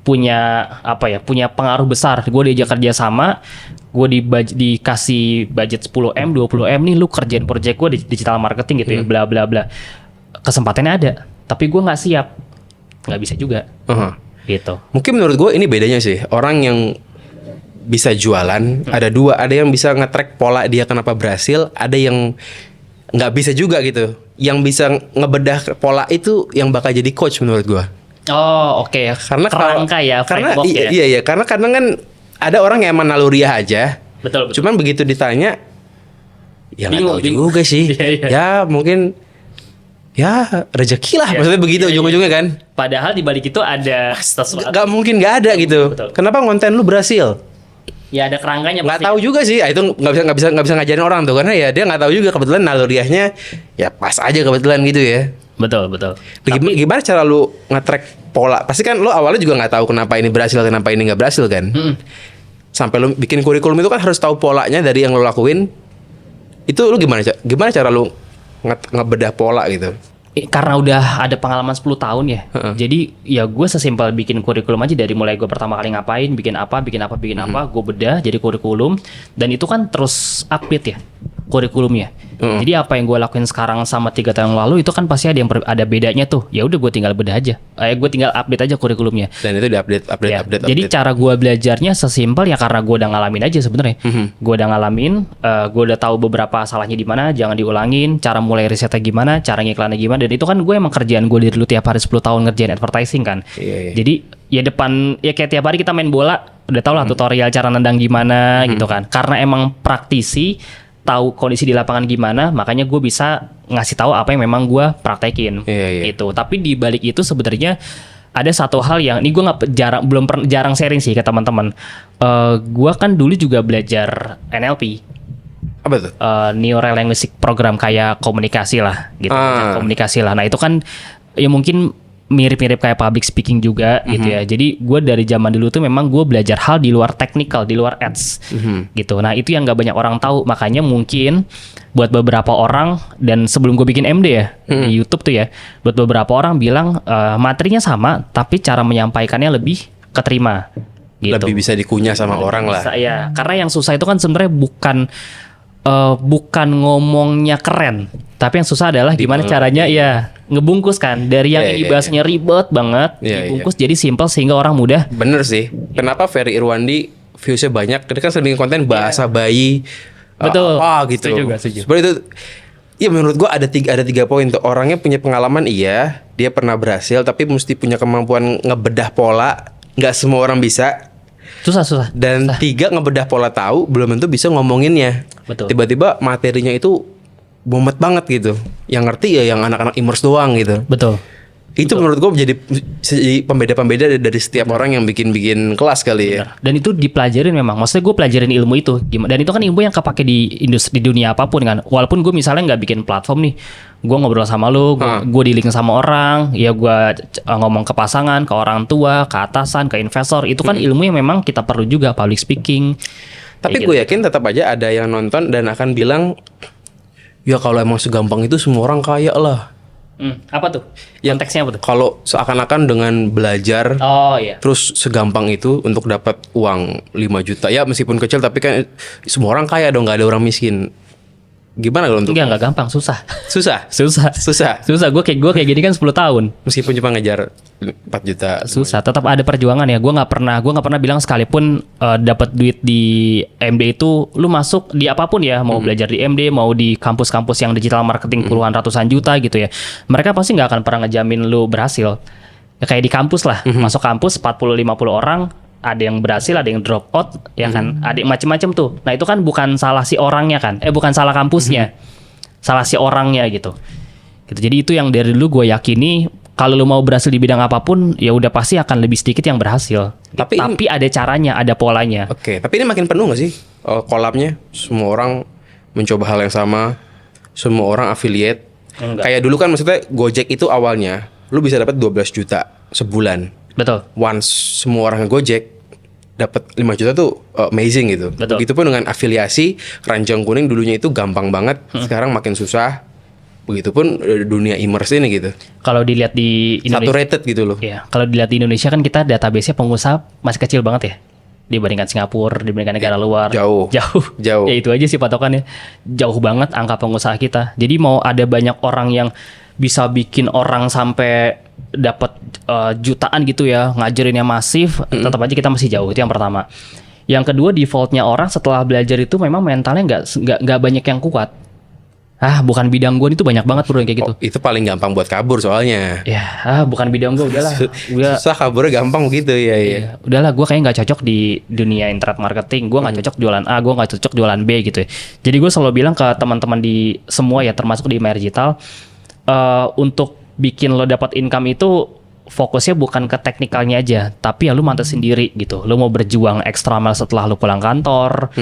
[SPEAKER 2] punya punya pengaruh besar. Gue diajak kerja sama, gue dikasih budget 10M, 20M nih, lu kerjain project gue di digital marketing gitu ya, bla bla bla. Kesempatannya ada, tapi gue nggak siap, nggak bisa juga. Gitu.
[SPEAKER 1] Mungkin menurut gue ini bedanya sih. Orang yang bisa jualan ada dua, ada yang bisa nge-track pola dia kenapa berhasil, ada yang nggak bisa juga gitu. Yang bisa ngebedah pola itu yang bakal jadi coach menurut gue.
[SPEAKER 2] Oh oke.
[SPEAKER 1] Karena
[SPEAKER 2] kerangka ya,
[SPEAKER 1] karena
[SPEAKER 2] framework ya.
[SPEAKER 1] iya karena kadang kan ada orang yang emang naluriah aja.
[SPEAKER 2] Betul.
[SPEAKER 1] Cuman begitu ditanya, ya nggak tahu
[SPEAKER 2] Bingung.
[SPEAKER 1] juga sih. Ya mungkin ya rezeki lah, maksudnya begitu ujung-ujungnya kan.
[SPEAKER 2] Padahal di balik itu ada sesuatu.
[SPEAKER 1] Gak mungkin gak ada gitu.
[SPEAKER 2] Betul.
[SPEAKER 1] Kenapa konten lu berhasil?
[SPEAKER 2] Ya ada kerangkanya.
[SPEAKER 1] Nggak tahu juga sih. Itu nggak bisa ngajarin orang tuh, karena ya dia nggak tahu juga, kebetulan naluriahnya ya pas aja kebetulan gitu ya.
[SPEAKER 2] Betul.
[SPEAKER 1] Gimana cara lu nge-track pola? Pasti kan lu awalnya juga nggak tahu kenapa ini berhasil, kenapa ini nggak berhasil kan? Sampai lu bikin kurikulum itu kan harus tahu polanya dari yang lu lakuin. Itu lu gimana cara lu ngebedah pola gitu?
[SPEAKER 2] Karena udah ada pengalaman 10 tahun ya. Jadi ya gue sesimpel bikin kurikulum aja, dari mulai gue pertama kali ngapain, bikin apa, gue bedah jadi kurikulum, dan itu kan terus update ya kurikulumnya. Jadi apa yang gue lakuin sekarang sama 3 tahun lalu itu kan pasti ada bedanya tuh. Ya udah gue tinggal bedah aja. Gue tinggal update aja kurikulumnya.
[SPEAKER 1] Dan itu diupdate.
[SPEAKER 2] Jadi cara gue belajarnya sesimpel ya karena gue udah ngalamin aja sebenarnya. Gue udah ngalamin, gue udah tahu beberapa salahnya di mana, jangan diulangin, cara mulai risetnya gimana, cara ngiklannya gimana. Dan itu kan gue emang kerjaan gue dari dulu tiap hari 10 tahun ngerjain advertising kan.
[SPEAKER 1] Iya.
[SPEAKER 2] Jadi ya depan ya kayak tiap hari kita main bola, udah tau lah tutorial cara nendang gimana gitu kan. Karena emang praktisi, tahu kondisi di lapangan gimana, makanya gue bisa ngasih tahu apa yang memang gue praktekin. Gitu. Tapi di balik itu sebenarnya ada satu hal yang ini gue jarang sharing sih ke teman-teman. Gue kan dulu juga belajar NLP.
[SPEAKER 1] Apa tuh?
[SPEAKER 2] Neural Linguistic Program, kayak komunikasi lah gitu. Komunikasi lah. Nah itu kan ya mungkin mirip-mirip kayak public speaking juga gitu ya. Jadi gue dari zaman dulu tuh memang gue belajar hal di luar technical, di luar ads gitu. Nah itu yang nggak banyak orang tahu. Makanya mungkin buat beberapa orang, dan sebelum gue bikin MD ya di YouTube tuh ya, buat beberapa orang bilang materinya sama tapi cara menyampaikannya lebih keterima gitu.
[SPEAKER 1] Lebih bisa dikunyah sama orang lah.
[SPEAKER 2] Ya, karena yang susah itu kan sebenarnya bukan ngomongnya keren, tapi yang susah adalah gimana caranya ya ngebungkus kan, dari yang ini bahasanya ribet banget dibungkus jadi simpel sehingga orang mudah.
[SPEAKER 1] Bener sih. Kenapa Ferry Irwandi viewsnya banyak? Dia kan sering konten bahasa bayi.
[SPEAKER 2] Betul.
[SPEAKER 1] Gitu.
[SPEAKER 2] Setuju.
[SPEAKER 1] Seperti itu. Iya, menurut gua ada tiga poin tuh. Orangnya punya pengalaman, iya, dia pernah berhasil, tapi mesti punya kemampuan ngebedah pola. Nggak semua orang bisa.
[SPEAKER 2] Susah.
[SPEAKER 1] Dan 3, ngebedah pola tahu, belum tentu bisa ngomonginnya.
[SPEAKER 2] Betul.
[SPEAKER 1] Tiba-tiba materinya itu bomet banget gitu. Yang ngerti ya yang anak-anak imers doang gitu.
[SPEAKER 2] Betul.
[SPEAKER 1] Itu menurut gue jadi pembeda-pembeda dari setiap orang yang bikin kelas kali ya.
[SPEAKER 2] Dan itu dipelajarin memang. Maksudnya gue pelajarin ilmu itu. Dan itu kan ilmu yang kepake di industri, di dunia apapun kan. Walaupun gue misalnya nggak bikin platform nih, gue ngobrol sama lo, gue di-link sama orang, ya gue ngomong ke pasangan, ke orang tua, ke atasan, ke investor. Itu kan ilmu yang memang kita perlu juga, public speaking.
[SPEAKER 1] Tapi gue yakin tetap aja ada yang nonton dan akan bilang, ya kalau emang segampang itu semua orang kaya lah.
[SPEAKER 2] Apa tuh? Konteksnya apa tuh?
[SPEAKER 1] Kalau seakan-akan dengan belajar, terus segampang itu untuk dapat uang 5 juta, ya meskipun kecil tapi kan semua orang kaya dong, nggak ada orang miskin. Gimana kalau untuk?
[SPEAKER 2] Nggak gampang, susah.
[SPEAKER 1] Susah.
[SPEAKER 2] Gue kayak gini kan 10 tahun.
[SPEAKER 1] Meskipun cuma ngejar 4 juta.
[SPEAKER 2] Susah, tetap ada perjuangan ya. Gue nggak pernah bilang sekalipun dapat duit di MD itu lu masuk di apapun ya, mau belajar di MD, mau di kampus-kampus yang digital marketing puluhan ratusan juta gitu ya. Mereka pasti nggak akan pernah ngejamin lu berhasil. Ya kayak di kampus lah, masuk kampus 40-50 orang, ada yang berhasil, ada yang drop out, ya kan, ada macam-macam tuh. Nah itu kan bukan salah si orangnya kan, bukan salah kampusnya, salah si orangnya gitu. Jadi itu yang dari dulu gue yakini, kalau lu mau berhasil di bidang apapun, ya udah pasti akan lebih sedikit yang berhasil. Tapi ada caranya, ada polanya.
[SPEAKER 1] Oke, tapi ini makin penuh nggak sih kolamnya? Semua orang mencoba hal yang sama. Semua orang affiliate.
[SPEAKER 2] Enggak.
[SPEAKER 1] Kayak dulu kan maksudnya Gojek itu awalnya lu bisa dapat 12 juta sebulan.
[SPEAKER 2] Betul.
[SPEAKER 1] Once semua orang Gojek dapat 5 juta tuh amazing gitu.
[SPEAKER 2] Betul.
[SPEAKER 1] Begitupun dengan afiliasi, keranjang kuning dulunya itu gampang banget, sekarang makin susah. Begitupun dunia e-commerce ini gitu.
[SPEAKER 2] Kalau dilihat di Indonesia,
[SPEAKER 1] Saturated gitu loh.
[SPEAKER 2] ya, kalau dilihat di Indonesia kan kita database-nya pengusaha masih kecil banget ya. Dibandingkan Singapura, dibandingkan negara luar.
[SPEAKER 1] Jauh.
[SPEAKER 2] Ya itu aja sih patokannya. Jauh banget angka pengusaha kita. Jadi mau ada banyak orang yang bisa bikin orang sampai dapat jutaan gitu ya, ngajarinnya masif, tetap aja kita masih jauh. Itu yang pertama. Yang kedua, defaultnya orang setelah belajar itu memang mentalnya nggak banyak yang kuat. Bukan bidang gue, itu banyak banget bro yang kayak gitu.
[SPEAKER 1] Itu paling gampang buat kabur soalnya.
[SPEAKER 2] Bukan bidang gue, udahlah.
[SPEAKER 1] Susah kaburnya gampang begitu ya.
[SPEAKER 2] Iya. Udahlah, gue kayaknya nggak cocok di dunia internet marketing. Gue nggak cocok jualan A, gue nggak cocok jualan B gitu ya. Jadi gue selalu bilang ke teman-teman di semua ya, termasuk di Mayor Digital, untuk bikin lo dapat income itu fokusnya bukan ke teknikalnya aja, tapi ya lu mantap sendiri gitu. Lu mau berjuang ekstra mile setelah lu pulang kantor,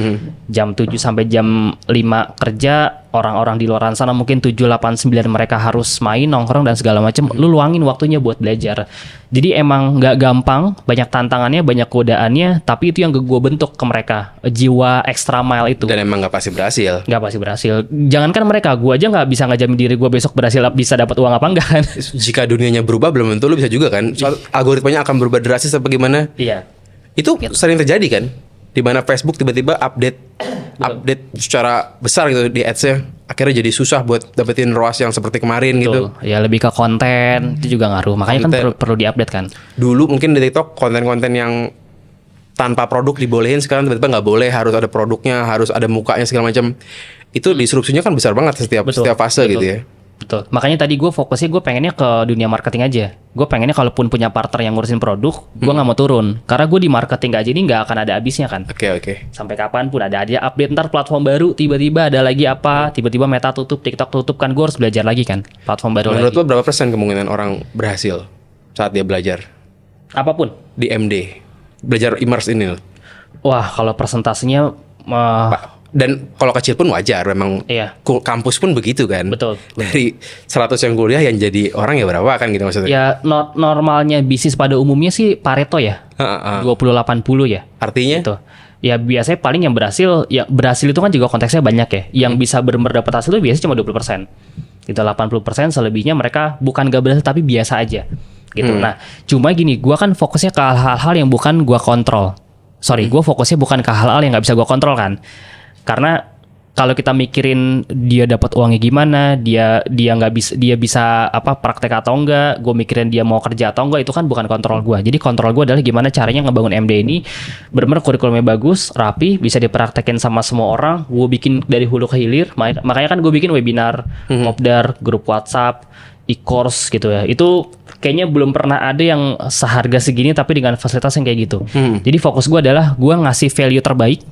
[SPEAKER 2] jam 7 sampai jam 5 kerja, orang-orang di luar sana mungkin 7, 8, 9 mereka harus main, nongkrong dan segala macam. Lu luangin waktunya buat belajar. Jadi emang nggak gampang, banyak tantangannya, banyak godaannya, tapi itu yang gue bentuk ke mereka, jiwa extra mile itu.
[SPEAKER 1] Dan emang nggak pasti berhasil.
[SPEAKER 2] Nggak pasti berhasil. Jangankan mereka, gue aja nggak bisa ngajamin diri gue besok berhasil bisa dapat uang apa enggak kan.
[SPEAKER 1] Jika dunianya berubah belum tentu lu bisa juga kan. Soal algoritmanya akan berubah drastis apa gimana.
[SPEAKER 2] Iya.
[SPEAKER 1] Itu sering terjadi kan. Di mana Facebook tiba-tiba update secara besar gitu di ads-nya. Akhirnya jadi susah buat dapetin ROAS yang seperti kemarin gitu.
[SPEAKER 2] Ya lebih ke konten itu juga ngaruh. Makanya kan perlu diupdate kan.
[SPEAKER 1] Dulu mungkin di TikTok konten-konten yang tanpa produk dibolehin, sekarang tiba-tiba nggak boleh, harus ada produknya, harus ada mukanya segala macam. Itu disrupsinya kan besar banget setiap fase gitu ya.
[SPEAKER 2] Betul. Makanya tadi gue pengennya ke dunia marketing aja. Gue pengennya kalaupun punya partner yang ngurusin produk, gue nggak mau turun. Karena gue di marketing aja ini nggak akan ada habisnya kan.
[SPEAKER 1] Oke.
[SPEAKER 2] Sampai kapanpun ada aja update, ntar platform baru, tiba-tiba ada lagi apa, tiba-tiba Meta tutup, TikTok tutup, kan gue harus belajar lagi kan. Platform baru
[SPEAKER 1] Menurut
[SPEAKER 2] lagi.
[SPEAKER 1] lo berapa persen kemungkinan orang berhasil saat dia belajar
[SPEAKER 2] Apapun.
[SPEAKER 1] di MD? Belajar immerse ini loh.
[SPEAKER 2] Wah, kalau persentasenya
[SPEAKER 1] Dan kalau kecil pun wajar, memang
[SPEAKER 2] iya.
[SPEAKER 1] Kampus pun begitu kan.
[SPEAKER 2] Betul.
[SPEAKER 1] Dari 100 yang kuliah yang jadi orang ya berapa kan gitu maksudnya.
[SPEAKER 2] Ya normalnya bisnis pada umumnya sih Pareto ya. 20-80 ya.
[SPEAKER 1] Artinya?
[SPEAKER 2] Gitu. Ya biasanya paling yang berhasil itu kan juga konteksnya banyak ya. Yang bisa benar-benar dapat hasil itu biasanya cuma 20%. Gitu, 80% selebihnya mereka bukan gak berhasil tapi biasa aja. Gitu. Nah, cuma gini, gua kan fokusnya ke hal-hal yang bukan gua kontrol. Gua fokusnya bukan ke hal-hal yang nggak bisa gua kontrol kan. Karena kalau kita mikirin dia dapat uangnya gimana, dia bisa praktek atau enggak, gue mikirin dia mau kerja atau enggak, itu kan bukan kontrol gue. Jadi kontrol gue adalah gimana caranya ngebangun MD ini benar-benar kurikulumnya bagus, rapi, bisa dipraktekin sama semua orang. Gue bikin dari hulu ke hilir, makanya kan gue bikin webinar, kopdar, grup WhatsApp, e-course gitu ya. Itu kayaknya belum pernah ada yang seharga segini tapi dengan fasilitas yang kayak gitu. Jadi fokus gue adalah gue ngasih value terbaik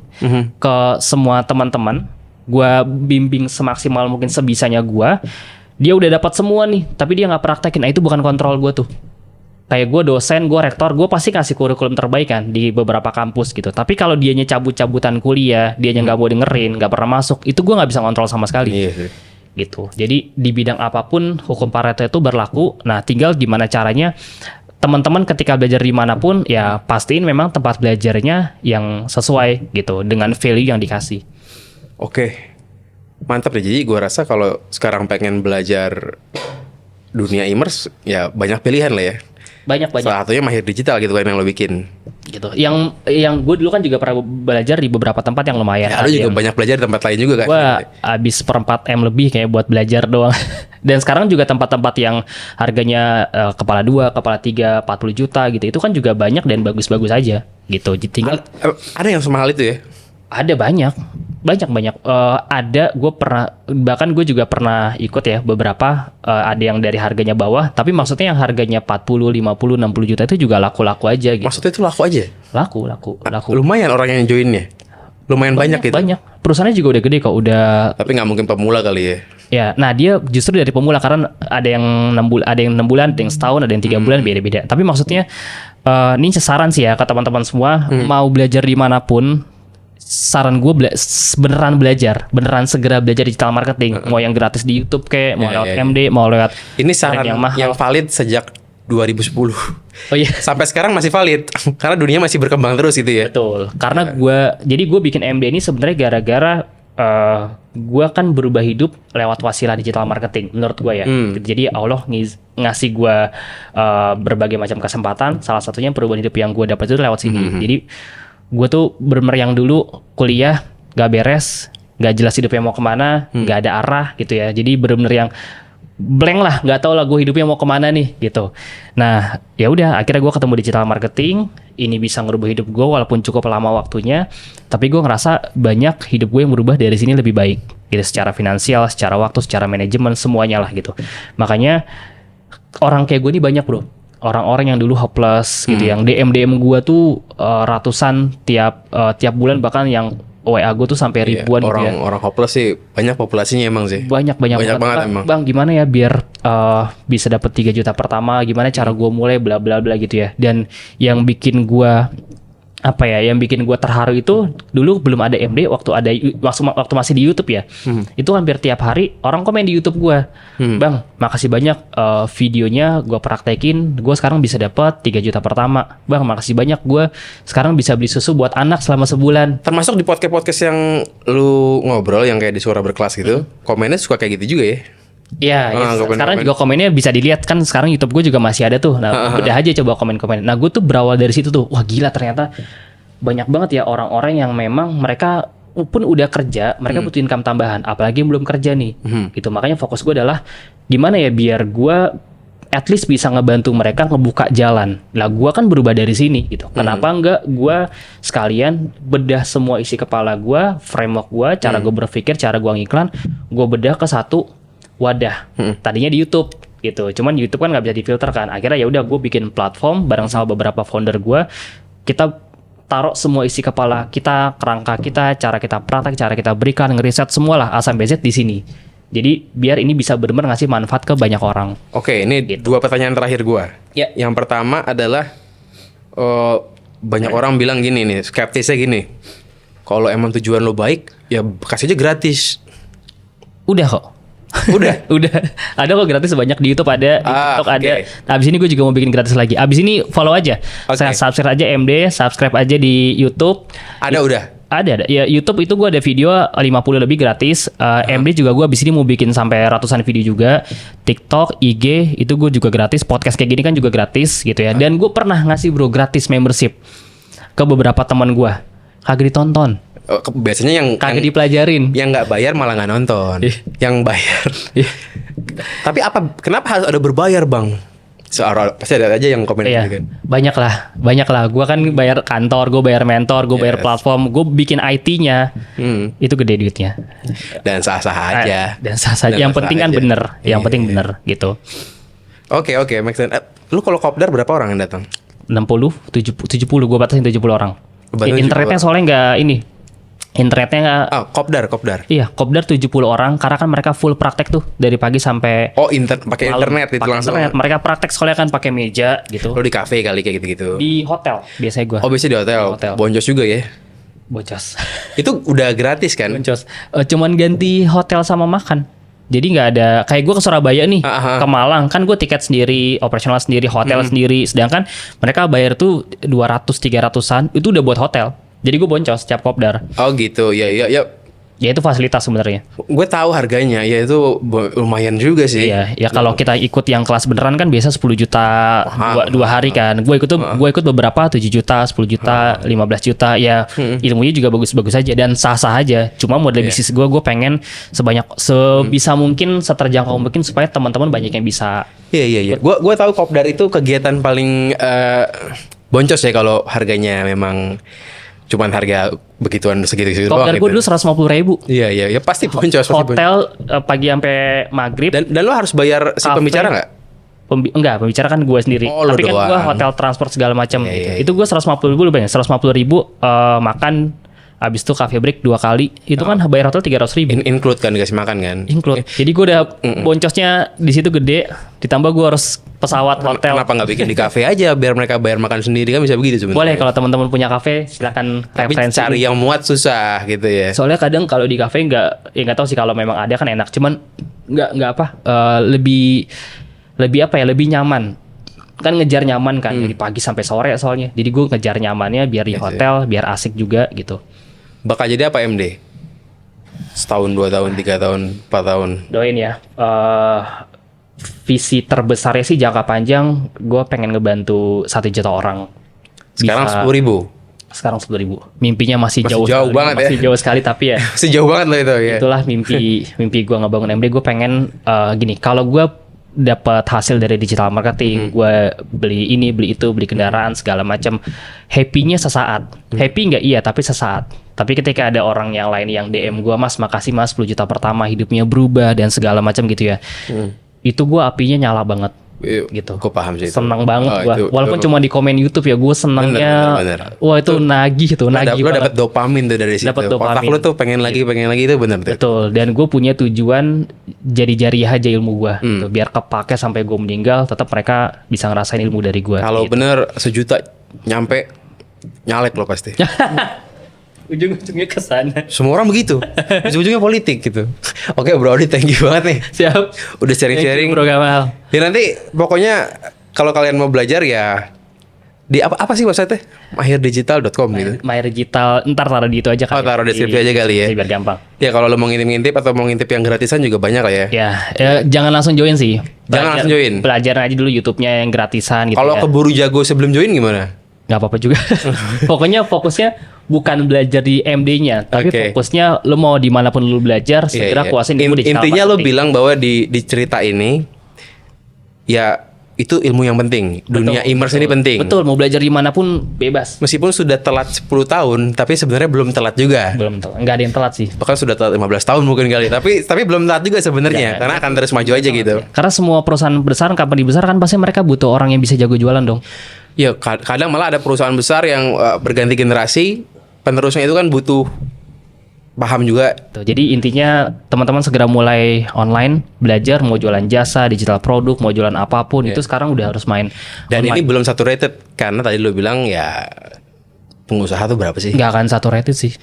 [SPEAKER 2] ke semua teman-teman. Gue bimbing semaksimal mungkin sebisanya gue. Dia udah dapat semua nih, tapi dia nggak praktekin. Nah itu bukan kontrol gue tuh. Kayak gue dosen, gue rektor, gue pasti kasih kurikulum terbaik kan di beberapa kampus gitu. Tapi kalau dianya cabut-cabutan kuliah, dianya nggak mau dengerin, nggak pernah masuk, itu gue nggak bisa kontrol sama sekali.
[SPEAKER 1] Iya sih.
[SPEAKER 2] Gitu. Jadi di bidang apapun hukum Pareto itu berlaku. Nah, tinggal gimana caranya teman-teman ketika belajar dimanapun ya pastiin memang tempat belajarnya yang sesuai gitu dengan value yang dikasih.
[SPEAKER 1] Oke. Mantap deh. Jadi gue rasa kalau sekarang pengen belajar dunia immerse ya banyak pilihan lah ya.
[SPEAKER 2] Banyak.
[SPEAKER 1] Salah satunya Mahir Digital gitu kan yang lo bikin.
[SPEAKER 2] Gitu. Yang gue dulu kan juga pernah belajar di beberapa tempat yang lumayan.
[SPEAKER 1] Ya, lo juga banyak belajar di tempat lain juga kan.
[SPEAKER 2] Gue habis 4M lebih kayak buat belajar doang. Dan sekarang juga tempat-tempat yang harganya kepala 2, kepala 3, 40 juta gitu. Itu kan juga banyak dan bagus-bagus aja gitu. Tinggal
[SPEAKER 1] ada yang semahal itu ya?
[SPEAKER 2] Ada banyak. Ada, gue pernah, bahkan gue juga pernah ikut ya beberapa, ada yang dari harganya bawah, tapi maksudnya yang harganya 40, 50, 60 juta itu juga laku-laku aja gitu.
[SPEAKER 1] Maksudnya itu laku aja?
[SPEAKER 2] Laku.
[SPEAKER 1] Lumayan orang yang joinnya? Lumayan banyak gitu?
[SPEAKER 2] Banyak. Perusahaannya juga udah gede kok, udah.
[SPEAKER 1] Tapi nggak mungkin pemula kali ya?
[SPEAKER 2] Ya, nah dia justru dari pemula karena ada yang 6 bulan, ada yang setahun, ada yang 3 bulan, beda-beda. Tapi maksudnya, ini saran sih ya ke teman-teman semua, mau belajar dimanapun, saran gue beneran belajar, beneran segera belajar digital marketing. Mau yang gratis di YouTube kayak, mau lewat MD, mau lewat
[SPEAKER 1] Ini saran
[SPEAKER 2] yang mahal.
[SPEAKER 1] yang valid sejak 2010.
[SPEAKER 2] Oh iya.
[SPEAKER 1] Sampai sekarang masih valid karena dunia masih berkembang terus gitu ya.
[SPEAKER 2] Betul. Karena jadi gue bikin MD ini sebenarnya gara-gara gue kan berubah hidup lewat wasilah digital marketing menurut gue ya. Jadi Allah ngasih gue berbagai macam kesempatan. Salah satunya perubahan hidup yang gue dapat itu lewat sini. Jadi gue tuh bener yang dulu kuliah gak beres, gak jelas hidupnya mau kemana, gak ada arah gitu ya. Jadi bener-bener yang blank lah, nggak tahu lah gue hidupnya mau kemana nih gitu. Nah ya udah, akhirnya gue ketemu digital marketing. Ini bisa ngerubah hidup gue walaupun cukup lama waktunya, tapi gue ngerasa banyak hidup gue yang berubah dari sini lebih baik gitu, secara finansial, secara waktu, secara manajemen, semuanya lah gitu. Makanya orang kayak gue ini banyak bro, orang-orang yang dulu hopeless gitu, yang DM gue tuh ratusan tiap bulan, bahkan yang WA gue tuh sampai ribuan gitu ya.
[SPEAKER 1] Orang hopeless sih banyak populasinya emang sih.
[SPEAKER 2] Banyak banget
[SPEAKER 1] emang.
[SPEAKER 2] Bang, gimana ya biar bisa dapat 3 juta pertama, gimana cara gue mulai bla bla bla gitu ya. Dan yang bikin gue yang bikin gue terharu itu dulu belum ada MD, waktu masih di YouTube ya. Itu hampir tiap hari orang komen di YouTube gue. Bang, makasih banyak videonya gue praktekin, gue sekarang bisa dapat 3 juta pertama. Bang, makasih banyak, gue sekarang bisa beli susu buat anak selama sebulan.
[SPEAKER 1] Termasuk di podcast yang lu ngobrol yang kayak di Suara Berkelas gitu, komennya suka kayak gitu juga ya.
[SPEAKER 2] Iya, sekarang juga komennya bisa dilihat kan, sekarang YouTube gue juga masih ada tuh. Nah, udah aja coba komen-komen. Nah, gue tuh berawal dari situ tuh. Wah, gila ternyata banyak banget ya orang-orang yang memang mereka pun udah kerja, mereka butuh income tambahan, apalagi yang belum kerja nih. Gitu. Makanya fokus gue adalah gimana ya biar gue at least bisa ngebantu mereka ngebuka jalan. Lah gue kan berubah dari sini gitu. Kenapa enggak gue sekalian bedah semua isi kepala gue, framework gue, cara gue berpikir, cara gue ngiklan, gue bedah ke satu wadah. Tadinya di YouTube gitu. Cuman di YouTube kan nggak bisa difilter kan. Akhirnya ya udah gue bikin platform bareng sama beberapa founder gue. Kita taruh semua isi kepala kita, kerangka kita, cara kita praktek, cara kita berikan, ngeriset semualah A sampai Z di sini. Jadi biar ini bisa benar-benar ngasih manfaat ke banyak orang.
[SPEAKER 1] Oke, ini
[SPEAKER 2] Gitu.
[SPEAKER 1] 2 pertanyaan terakhir gue.
[SPEAKER 2] Ya.
[SPEAKER 1] Yang pertama adalah banyak orang bilang gini nih, skeptisnya gini. Kalau emang tujuan lo baik, ya kasih aja gratis.
[SPEAKER 2] Udah kok.
[SPEAKER 1] Udah.
[SPEAKER 2] Udah. Ada kok gratis banyak di YouTube ada, di TikTok ada. Nah, abis ini gue juga mau bikin gratis lagi. Abis ini follow aja. Saya subscribe aja MD, subscribe aja di YouTube.
[SPEAKER 1] Udah.
[SPEAKER 2] Ada. Ya YouTube itu gue ada video 50 lebih gratis. MD juga gue abis ini mau bikin sampai ratusan video juga. TikTok, IG itu gue juga gratis. Podcast kayak gini kan juga gratis gitu ya. Dan gue pernah ngasih bro gratis membership ke beberapa teman gue. Kagak ditonton.
[SPEAKER 1] Biasanya yang
[SPEAKER 2] kagak dipelajarin.
[SPEAKER 1] Yang nggak bayar malah nggak nonton. Yang bayar. Tapi kenapa harus ada berbayar bang? Pasti ada aja yang komen gitu kan. Banyak
[SPEAKER 2] lah. Gue kan bayar kantor, gue bayar mentor, gue bayar platform, gue bikin IT-nya. Itu gede duitnya.
[SPEAKER 1] Dan sah-sah aja.
[SPEAKER 2] Yang penting kan bener. Yang penting bener gitu.
[SPEAKER 1] Oke, make sense. Lu kalau kopdar berapa orang yang datang?
[SPEAKER 2] 60, 70 gue batasin 70 orang. Internetnya soalnya nggak ini. Internetnya
[SPEAKER 1] kopdar.
[SPEAKER 2] Iya, kopdar 70 orang karena kan mereka full praktek tuh dari pagi sampai
[SPEAKER 1] pakai internet itu langsung.
[SPEAKER 2] Internet. Mereka praktek sekolah kan pakai meja gitu.
[SPEAKER 1] Lo di kafe kali kayak gitu-gitu.
[SPEAKER 2] Di hotel biasanya gua.
[SPEAKER 1] Biasanya di hotel. Boncos juga ya.
[SPEAKER 2] Boncos.
[SPEAKER 1] Itu udah gratis kan?
[SPEAKER 2] Boncos. Cuman ganti hotel sama makan. Jadi nggak ada kayak gue ke Surabaya nih, ke Malang kan gue tiket sendiri, operasional sendiri, hotel sendiri. Sedangkan mereka bayar tuh 200-300an itu udah buat hotel. Jadi gue boncos setiap kopdar.
[SPEAKER 1] Oh gitu, ya.
[SPEAKER 2] Ya itu fasilitas sebenarnya.
[SPEAKER 1] Gue tahu harganya, ya itu lumayan juga sih.
[SPEAKER 2] Iya, ya kalau kita ikut yang kelas beneran kan biasa 10 juta dua hari kan. Gue ikut beberapa 7 juta, 10 juta, 15 juta. Ya ilmunya juga bagus-bagus aja dan sah-sah aja. Cuma model bisnis gue pengen sebisa mungkin, seterjangkau mungkin supaya teman-teman banyak yang bisa.
[SPEAKER 1] Iya. Gue tahu kopdar itu kegiatan paling boncos ya kalau harganya memang cuman harga begituan segitu doang.
[SPEAKER 2] Kopdar gue dulu 150.000.
[SPEAKER 1] Iya, pasti boncos.
[SPEAKER 2] Hotel pagi sampai maghrib.
[SPEAKER 1] Dan lo harus bayar si pembicara nggak?
[SPEAKER 2] Enggak, pembicara kan gue sendiri. Tapi kan gue hotel transport segala macam. Itu gue 150.000 lebih banyak. 150.000 makan. Abis itu cafe break 2 kali. Itu kan bayar hotel 300.000.
[SPEAKER 1] Include kan, dikasih makan kan?
[SPEAKER 2] Include. Jadi gue udah boncosnya di situ gede. Ditambah gue harus pesawat, hotel.
[SPEAKER 1] Kenapa nggak bikin di kafe aja biar mereka bayar makan sendiri, kan bisa begitu sebenarnya.
[SPEAKER 2] Boleh kalau teman-teman punya kafe silakan
[SPEAKER 1] Tapi
[SPEAKER 2] referensi.
[SPEAKER 1] cari yang muat susah gitu ya.
[SPEAKER 2] Soalnya kadang kalau di kafe nggak tahu sih, kalau memang ada kan enak, cuman nggak apa lebih apa ya, lebih nyaman kan, ngejar nyaman kan dari pagi sampai sore soalnya. Jadi gue ngejar nyamannya biar di hotel biar asik juga gitu.
[SPEAKER 1] Bakal jadi apa MD? Setahun, 2 tahun, 3 tahun, 4 tahun.
[SPEAKER 2] Doain ya. Visi terbesarnya sih jangka panjang, gue pengen ngebantu 1 juta orang.
[SPEAKER 1] Sekarang
[SPEAKER 2] Bisa-
[SPEAKER 1] 10.000.
[SPEAKER 2] Sekarang 10.000. Mimpinya masih
[SPEAKER 1] Masih
[SPEAKER 2] jauh
[SPEAKER 1] jauh
[SPEAKER 2] sekali,
[SPEAKER 1] banget ya.
[SPEAKER 2] masih jauh sekali, tapi ya
[SPEAKER 1] Sejauh banget loh itu ya.
[SPEAKER 2] itulah mimpi gue ngebangun MD. Gue pengen gini, kalau gue dapat hasil dari digital marketing, gue beli ini, beli itu, beli kendaraan segala macam, happy-nya sesaat. Happy nggak? Iya, tapi sesaat. Tapi ketika ada orang yang lain yang DM gue, Mas, makasih Mas 10 juta pertama, hidupnya berubah dan segala macam gitu ya. Itu gue apinya nyala banget. Gitu.
[SPEAKER 1] Gue paham sih itu.
[SPEAKER 2] Seneng banget
[SPEAKER 1] Oh,
[SPEAKER 2] gue.
[SPEAKER 1] itu-
[SPEAKER 2] Walaupun
[SPEAKER 1] itu-
[SPEAKER 2] cuma di komen YouTube ya, gue senengnya.
[SPEAKER 1] Bener.
[SPEAKER 2] Wah, itu nagih tuh, nagih
[SPEAKER 1] Lo
[SPEAKER 2] banget.
[SPEAKER 1] dapet dopamin tuh dari situ.
[SPEAKER 2] Dapet
[SPEAKER 1] Otak
[SPEAKER 2] dopamin.
[SPEAKER 1] lo tuh pengen lagi itu bener tuh.
[SPEAKER 2] Betul, dan gue punya tujuan jadi jariah aja ilmu gue, gitu. Biar kepake sampai gue meninggal, tetap mereka bisa ngerasain ilmu dari gue.
[SPEAKER 1] Kalau bener 1 juta nyampe nyalek lo pasti.
[SPEAKER 2] Ujung-ujungnya ke sana.
[SPEAKER 1] Semua orang begitu. Ujung-ujungnya politik gitu. Oke Bro Odi, thank you banget nih.
[SPEAKER 2] Siap.
[SPEAKER 1] Udah sharing-sharing.
[SPEAKER 2] Thank you, Bro Gamal.
[SPEAKER 1] Ya nanti pokoknya kalau kalian mau belajar ya di apa sih website-nya? mahirdigital.com gitu.
[SPEAKER 2] My Digital, ntar taruh di itu aja
[SPEAKER 1] Oh,
[SPEAKER 2] kan.
[SPEAKER 1] taruh deskripsi aja kali ya.
[SPEAKER 2] Biar gampang.
[SPEAKER 1] Ya kalau lo mau ngintip-ngintip atau mau ngintip yang gratisan juga banyak lah ya.
[SPEAKER 2] Ya, jangan langsung join sih.
[SPEAKER 1] Jangan langsung join.
[SPEAKER 2] Pelajaran aja dulu YouTube-nya yang gratisan gitu.
[SPEAKER 1] Kalau
[SPEAKER 2] ya.
[SPEAKER 1] keburu jago sebelum join gimana?
[SPEAKER 2] Nggak apa-apa juga. Pokoknya fokusnya bukan belajar di MD-nya, tapi
[SPEAKER 1] Oke.
[SPEAKER 2] fokusnya lo mau dimanapun lo belajar, segera
[SPEAKER 1] Iya.
[SPEAKER 2] kuasain ilmu digital
[SPEAKER 1] Intinya lo
[SPEAKER 2] marketing.
[SPEAKER 1] bilang bahwa di cerita ini ya itu ilmu yang penting. Dunia immerse ini penting.
[SPEAKER 2] Betul, mau belajar dimanapun bebas.
[SPEAKER 1] Meskipun sudah telat 10 tahun, tapi sebenarnya belum telat juga.
[SPEAKER 2] Belum telat, nggak ada yang telat sih.
[SPEAKER 1] Bahkan sudah telat 15 tahun mungkin kali. Tapi belum telat juga sebenarnya, karena akan terus maju aja gitu.
[SPEAKER 2] Karena semua perusahaan besar, company besar kan pasti mereka butuh orang yang bisa jago jualan dong.
[SPEAKER 1] Ya kadang malah ada perusahaan besar yang berganti generasi, penerusnya itu kan butuh paham juga.
[SPEAKER 2] Tuh, jadi intinya teman-teman segera mulai online, belajar mau jualan jasa, digital produk, mau jualan apapun, itu sekarang udah harus main
[SPEAKER 1] Dan
[SPEAKER 2] online.
[SPEAKER 1] ini belum saturated karena tadi lo bilang ya pengusaha tuh berapa sih?
[SPEAKER 2] Nggak akan saturated sih.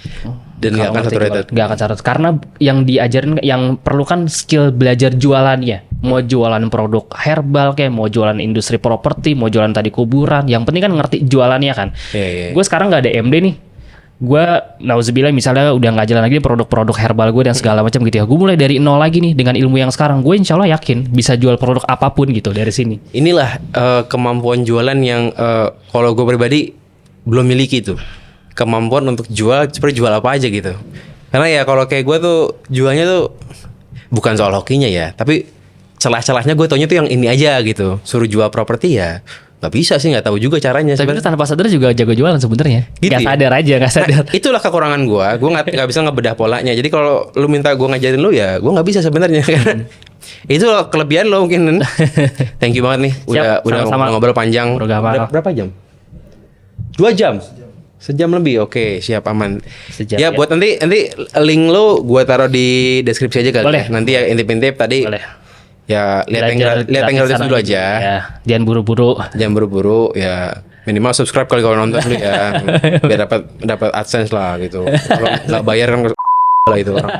[SPEAKER 1] Dan nggak akan saturated.
[SPEAKER 2] Nggak akan saturated. Karena yang diajarin, yang perlu kan skill belajar jualannya. Mau jualan produk herbal kayak, mau jualan industri properti, mau jualan tadi kuburan. Yang penting kan ngerti jualannya kan.
[SPEAKER 1] Iya.
[SPEAKER 2] Gue sekarang nggak ada MD nih. Gue nauzubillah misalnya udah nggak jalan lagi produk-produk herbal gue dan segala macam gitu ya. Gue mulai dari nol lagi nih dengan ilmu yang sekarang. Gue insya Allah yakin bisa jual produk apapun gitu dari sini.
[SPEAKER 1] Inilah kemampuan jualan yang kalau gue pribadi belum miliki tuh. Kemampuan untuk jual, seperti jual apa aja gitu. Karena ya kalau kayak gue tuh jualnya tuh bukan soal hokinya ya, tapi celah-celahnya gue taunya tuh yang ini aja gitu. Suruh jual properti ya nggak bisa sih, nggak tahu juga caranya.
[SPEAKER 2] Tapi
[SPEAKER 1] sebenarnya.
[SPEAKER 2] itu tanpa sadar juga jago jualan sebenarnya.
[SPEAKER 1] Gitu
[SPEAKER 2] Nggak
[SPEAKER 1] ya?
[SPEAKER 2] sadar aja, nggak sadar.
[SPEAKER 1] Nah, itulah kekurangan gue nggak bisa ngebedah polanya. Jadi kalau lu minta gue ngajarin lu ya gue nggak bisa sebenarnya. Karena itu kelebihan lo mungkin. Thank you banget nih udah
[SPEAKER 2] sama-sama.
[SPEAKER 1] ngobrol panjang.
[SPEAKER 2] Bro Gamal.
[SPEAKER 1] Berapa jam? 2 jam. Sejam lebih. Oke, siap, aman.
[SPEAKER 2] Sejam,
[SPEAKER 1] Ya
[SPEAKER 2] ya.
[SPEAKER 1] buat nanti link lo gue taruh di deskripsi aja kali.
[SPEAKER 2] Boleh.
[SPEAKER 1] Ya. Nanti ya intip-intip tadi.
[SPEAKER 2] Boleh.
[SPEAKER 1] Ya lihat yang gratis dulu aja.
[SPEAKER 2] Ya, jangan buru-buru.
[SPEAKER 1] Jangan buru-buru ya. Minimal subscribe kalau nonton dulu ya. Biar dapat AdSense lah gitu. Kalau nggak bayar kan lah itu orang.